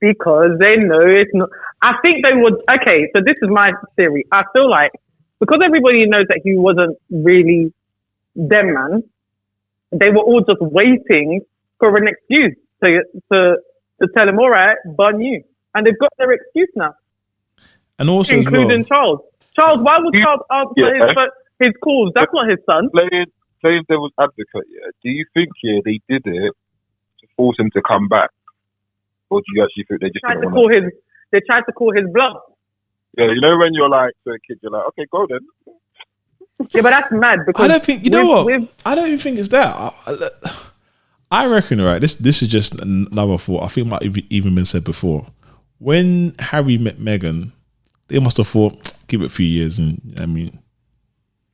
Because they know it's not. I think they would. Okay, so this is my theory. I feel like because everybody knows that he wasn't really them, man, they were all just waiting for an excuse to tell him, all right, bun you. And they've got their excuse now. And also, including Charles. Charles, why would Charles answer his calls? That's not his son. Playing devil's advocate, do you think they did it to force him to come back? Or do you actually think they just tried to call his bluff? Yeah, you know when you're like to a kid, you're like, okay, go then. Yeah, but that's mad because I don't think I don't even think it's that. I reckon, right? This is just another thought. I think it might have even been said before. When Harry met Meghan, they must have thought, give it a few years, and I mean,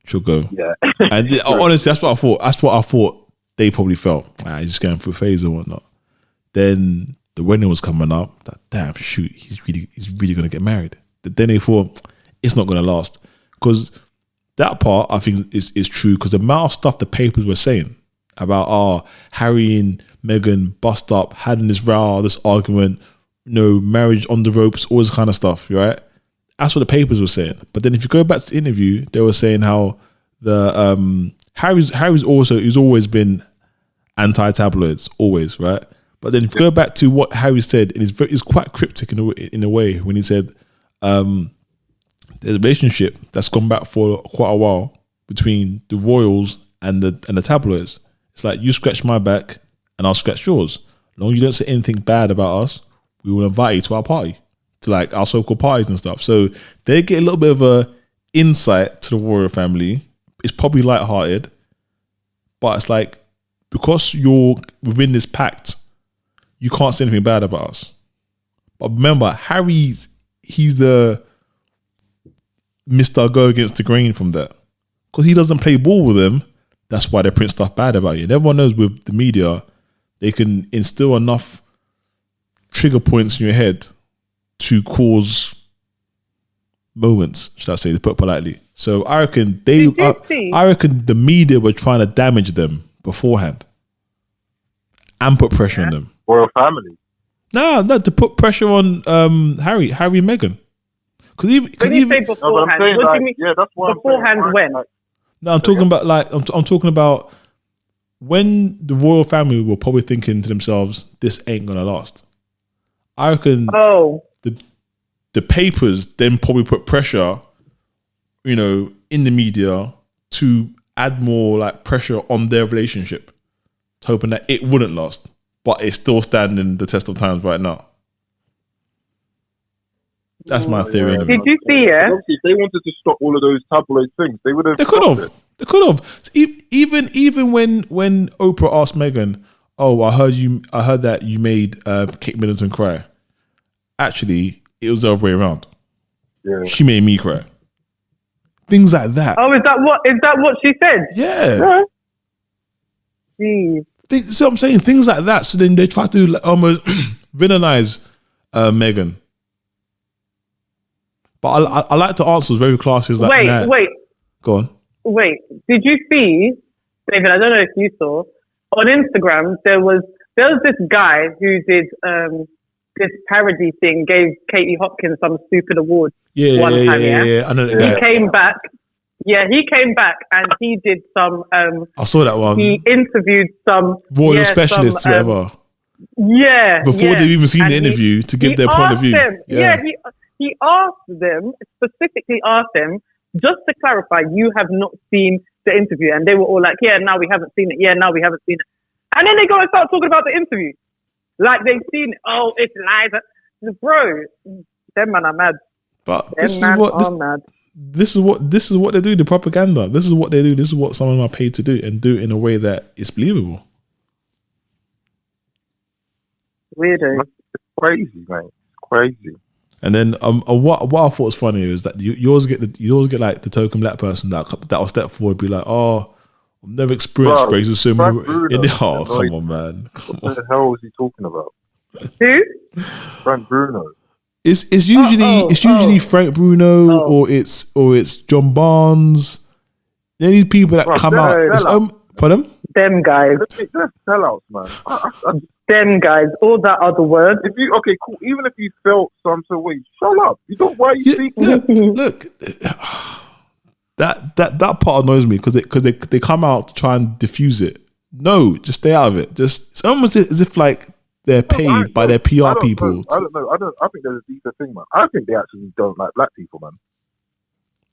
she'll go. Yeah. And honestly, that's what I thought they probably felt. He's just going through a phase or whatnot. Then the wedding was coming up. Like, damn, shoot, he's really gonna get married. Then they thought it's not gonna last, because that part I think is true, because the amount of stuff the papers were saying about Harry and Meghan bust up, having this row, this argument, marriage on the ropes, all this kind of stuff, right? That's what the papers were saying. But then if you go back to the interview, they were saying how the Harry's also, he's always been anti-tabloids, always, right? But then if you go back to what Harry said, and it's quite cryptic in a way, when he said there's a relationship that's gone back for quite a while between the royals and the tabloids. It's like, you scratch my back and I'll scratch yours. As long as you don't say anything bad about us, we will invite you to our party, to like our so-called parties and stuff. So they get a little bit of a insight to the royal family. It's probably lighthearted, but it's like, because you're within this pact, you can't say anything bad about us. But remember, he's the Mr. Go against the grain from that, because he doesn't play ball with them. That's why they print stuff bad about you. And everyone knows with the media, they can instill enough trigger points in your head to cause moments, should I say, to put it politely. So I reckon I reckon the media were trying to damage them beforehand and put pressure on them. Royal family. No, to put pressure on Harry and Meghan. Because when you say beforehand, what do you mean? Yeah, that's what beforehand I'm saying. When? No, I'm talking about I'm talking about when the royal family were probably thinking to themselves, this ain't gonna last. I reckon the papers then probably put pressure, in the media to add more like pressure on their relationship, hoping that it wouldn't last, but it's still standing the test of times right now. That's my theory. Yeah. Did you see it? If they wanted to stop all of those tabloid things, they would have. They could have. Even when Oprah asked Meghan, "Oh, I heard that you made Kate Middleton cry." Actually, it was the other way around. Yeah. She made me cry. Things like that. Oh, is that what she said? Yeah. Jeez. So I'm saying things like that. So then they try to almost villainize Meghan. But I like to answer very classy. Wait. Go on. wait, did you see, David? I don't know if you saw on Instagram. There was this guy who did this parody thing, gave Katie Hopkins some stupid award one time. Yeah. I know that He guy. came back. Yeah, he came back and he did some. I saw that one. He interviewed some royal specialists, whatever. Yeah. Before they've even seen the interview to give their point of view. He asked them, specifically asked them, just to clarify, you have not seen the interview. And they were all like, yeah, no, we haven't seen it. Yeah, no, we haven't seen it. And then they go and start talking about the interview. Like they've seen it. Oh, it's live. Bro, them man are mad. But this is what they do, the propaganda. This is what they do. This is what some of them are paid to do, and do it in a way that is believable. Weirdo. It's crazy, mate. It's crazy. And then what I thought was funny is that you always get like the token black person that will step forward, be like, oh, I've never experienced racism. Come on, man. What the hell is he talking about? Who? Frank Bruno. It's usually Frank Bruno or it's John Barnes. There are these people that come out. Pardon? Them guys. They're sellouts, man. Them guys. All that other words. Okay, cool. Even if you felt some sort of way, shut up. You don't. Why are you speaking? Look, that part annoys me because they come out to try and diffuse it. No, just stay out of it. It's almost as if like they're paid by their PR people. I don't know. I think there's a deeper thing, man. I think they actually don't like black people, man.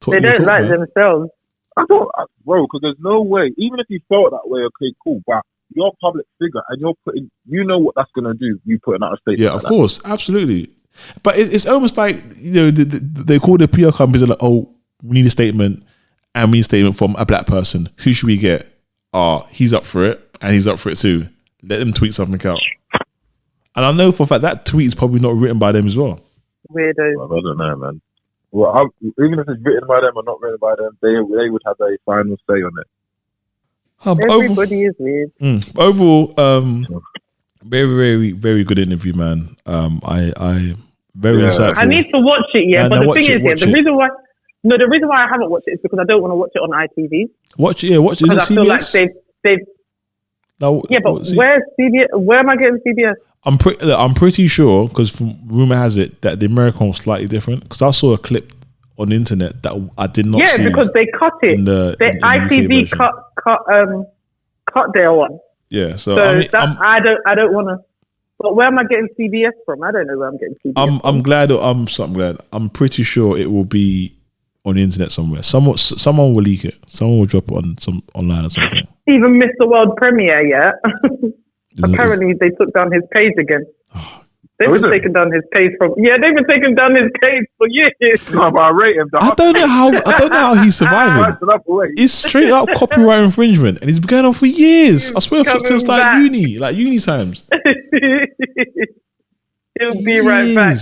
They don't like themselves. I don't, bro, because there's no way. Even if you felt that way, okay, cool. But you're a public figure, and you're putting. You know what that's gonna do. You putting out a statement. Yeah, of course, absolutely. But it's almost like they call the PR companies like, oh, we need a statement, and we need a statement from a black person. Who should we get? He's up for it, and he's up for it too. Let them tweet something out. And I know for a fact that tweet is probably not written by them as well. Weirdo. Well, I don't know, man. Well, even if it's written by them or not written by them, they would have a final say on it. Everybody is weird. Overall, very, very, very good interview, man. I very insightful. I need to watch it, but the thing is, the reason why I haven't watched it is because I don't want to watch it on ITV. Watch it. Is it CBS? Feel like they've. No, yeah, but where's CBS? Where am I getting CBS? I'm pretty sure, because rumor has it that the American was slightly different. Because I saw a clip on the internet that I did not see. Yeah, because they cut it. The ITV cut their one. Yeah, so I don't want to. But where am I getting CBS from? I don't know where I'm getting CBS. I'm glad. I'm pretty sure it will be on the internet somewhere. Someone will leak it. Someone will drop it on online or something. Even Mr. World Premiere, yeah. Apparently, they took down his page again. They've been taking down his page they've been taking down his page for years. No, but I rate him. I don't know how he's surviving. It's straight up copyright infringement, and he's been going on for years. I swear, since like uni times. He'll be right back.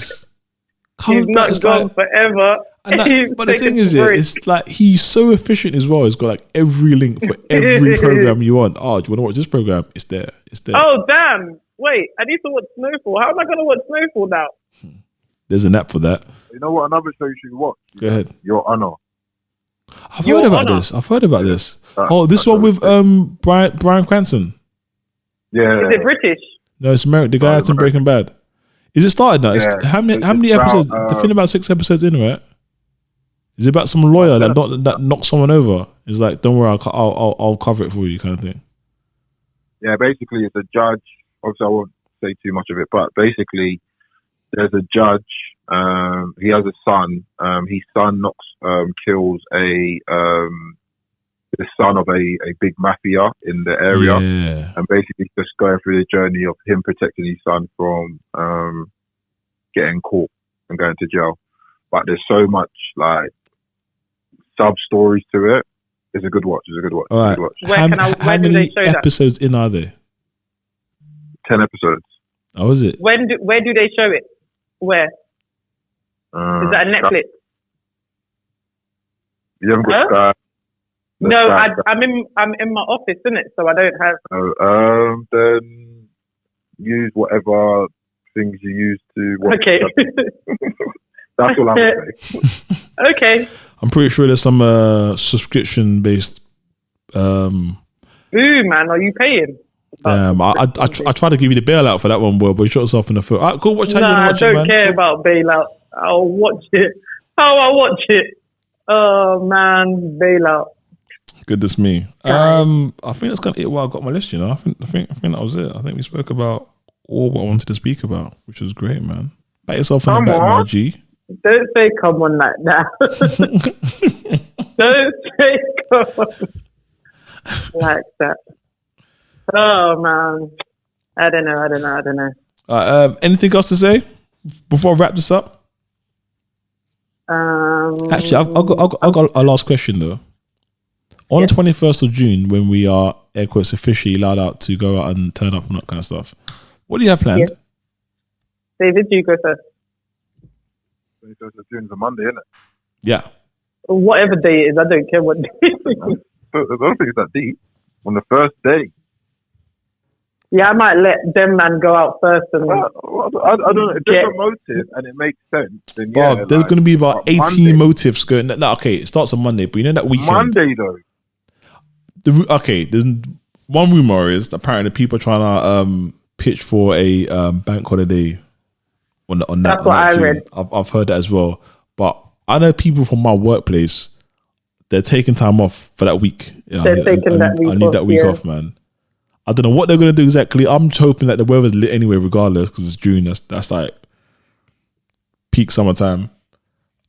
He's not gone forever. But the thing is, it's like he's so efficient as well. He's got like every link for every program you want. Oh, do you want to watch this program? It's there. Oh, damn. Wait, I need to watch Snowfall. How am I going to watch Snowfall now? There's an app for that. You know what? Another show you should watch. Go ahead. Your Honor. I've heard about this. This one with Bryan Cranston. Yeah. Is it British? No, it's American. The guy that's in Breaking Bad. Is it started now? Yeah. How many episodes? The film about 6 episodes in, right? Is it about some lawyer that knocks someone over? It's like, don't worry, I'll cover it for you, kind of thing. Yeah, basically, it's a judge. Obviously, I won't say too much of it, but basically, there's a judge. He has a son. His son kills the son of a big mafia in the area, and basically just going through the journey of him protecting his son from getting caught and going to jail. But there's so much like sub stories to it. It's a good watch. All right. How many episodes in are there? 10 episodes. Oh, is it? Where do they show it? Where? Is that Netflix? You haven't got Sky. No, I'm in my office, isn't it? So I don't have. Then use whatever things you use to watch. Okay. That's all I'm saying. Okay. I'm pretty sure there's some subscription based. Ooh, man, are you paying? I try to give you the bailout for that one, boy, but you shot yourself in the foot. All right, cool. Watch how you want to watch I it, don't man. care about bailout. I'll watch it. How I watch it? Oh man, bailout. Goodness me. I think that's kind of it. What I got on my list. You know, I think that was it. I think we spoke about all what I wanted to speak about, which was great, man. Pat yourself on the back, my G. Don't say come on like that. Don't say come on like that. Oh man, I don't know. Anything else to say before I wrap this up? Actually, I've got a last question though. On the 21st of June, when we are air quotes officially allowed out to go out and turn up and that kind of stuff, what do you have planned? Yeah. David, you go first. 21st of June is a Monday, isn't it? Yeah. Whatever day it is, I don't care what day. I don't think it's that deep. On the first day. Yeah, I might let them man go out first and I don't know. If there's a motive and it makes sense, then yeah. Bob, there's going to be about 18 Monday. Motives going. No, okay, it starts on Monday, but you know that weekend. Monday though. There's one rumor is apparently people are trying to pitch for a bank holiday on that. That's what I read. I've heard that as well. But I know people from my workplace, they're taking time off for that week. Yeah, they're taking that week off. I need that week off, man. I don't know what they're going to do exactly. I'm just hoping that the weather's lit anyway, regardless, because it's June. That's like peak summertime.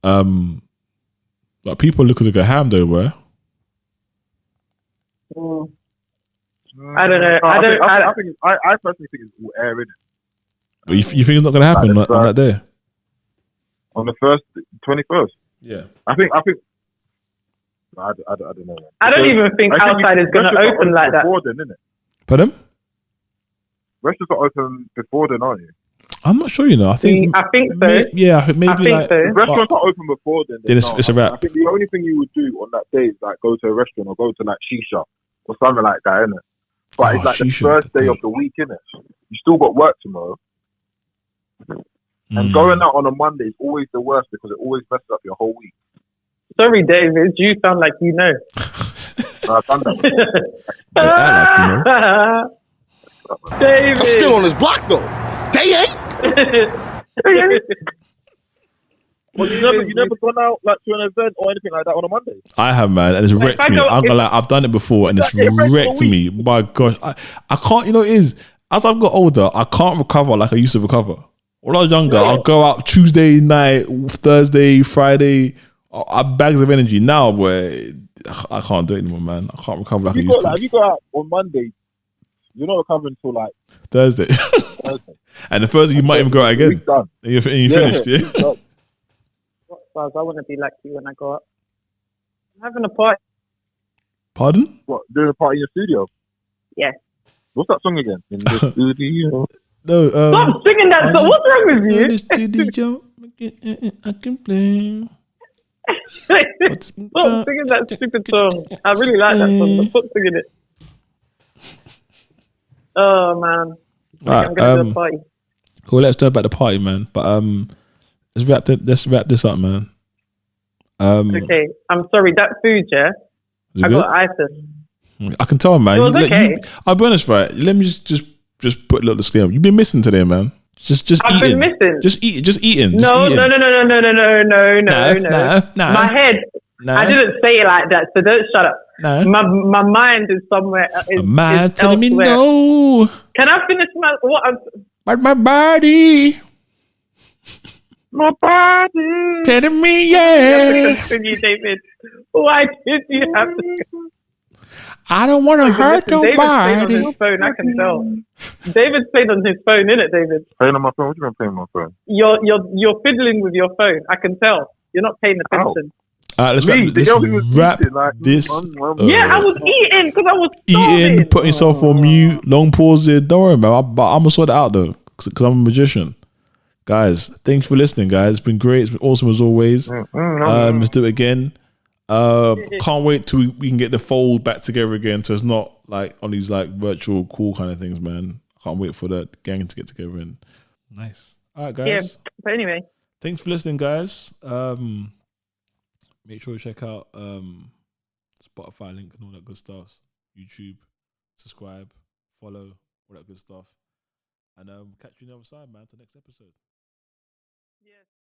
Like people looking to go ham though, bro. I don't know. I personally think it's all air, innit? But you think it's not going to happen on that day? On the 21st? Yeah. I think. I don't know. I don't even think outside is going to open like that. Before then, innit? Pardon? Restaurants are open before then, aren't you? I'm not sure, you know. I think so. Maybe I think like so. Restaurants are open before then. Then it's a wrap. I think the only thing you would do on that day is like go to a restaurant or go to like shisha or something like that, innit? But it's like the first day of the week, innit? You still got work tomorrow. And going out on a Monday is always the worst because it always messes up your whole week. Sorry, David. You sound like you know. I've done that. David. I'm still on this block though. They ain't. Well, you never gone out like to an event or anything like that on a Monday? I have, man, and it's wrecked me. I've done it before, and it's wrecked me. My gosh, I can't. You know, it is as I've got older, I can't recover like I used to recover. When I was younger, I'll go out Tuesday night, Thursday, Friday. I have bags of energy now, where I can't do it anymore, man. I can't recover like I used to. If you go out on Monday, you're not recovering until like Thursday. And the Thursday you might even go out again. Done. And you finished, yeah. I want to be like you when I go out. I'm having a party. Pardon? What, doing a party in your studio? Yeah. What's that song again? In the studio. No. Stop singing that song. What's wrong with you? In the studio, I can play. Stop singing that stupid song. I really like that song, but stop singing it. Oh man. Right, I'm gonna do a party. Cool, let's talk about the party, man. But let's wrap this up, man. Okay. I'm sorry, that food, yeah? I got ISIS. I can tell, man. It was okay. I'll be honest, right? Let me just put a little disclaimer. You've been missing today, man. Just I've eating. been missing. Just eating. No. My head. No. I didn't say it like that, so don't shut up. No. My mind is somewhere. My mind telling me no. Can I finish But my body. My body. Telling me You have to continue, David. Why did you have to? I don't want to hurt nobody. David's playing on his phone, I can tell. David's playing on his phone, innit, David? Playing on my phone? What do you mean playing on my phone? You're fiddling with your phone. I can tell. You're not paying attention. Let's wrap this. Yeah, I was eating because I was starving. Eating, putting yourself on mute, long pauses. Don't worry, man. I'm gonna sort it out though, because I'm a magician. Guys, thanks for listening, guys. It's been great. It's been awesome as always. Let's do it again. Can't wait till we can get the fold back together again, so it's not like on these like virtual cool kind of things, man. Can't wait for the gang to get together and nice. All right, guys. Yeah, but anyway, thanks for listening, guys. Make sure you check out Spotify link and all that good stuff. YouTube, subscribe, follow, all that good stuff. And catch you on the other side, man, to the next episode. Yes.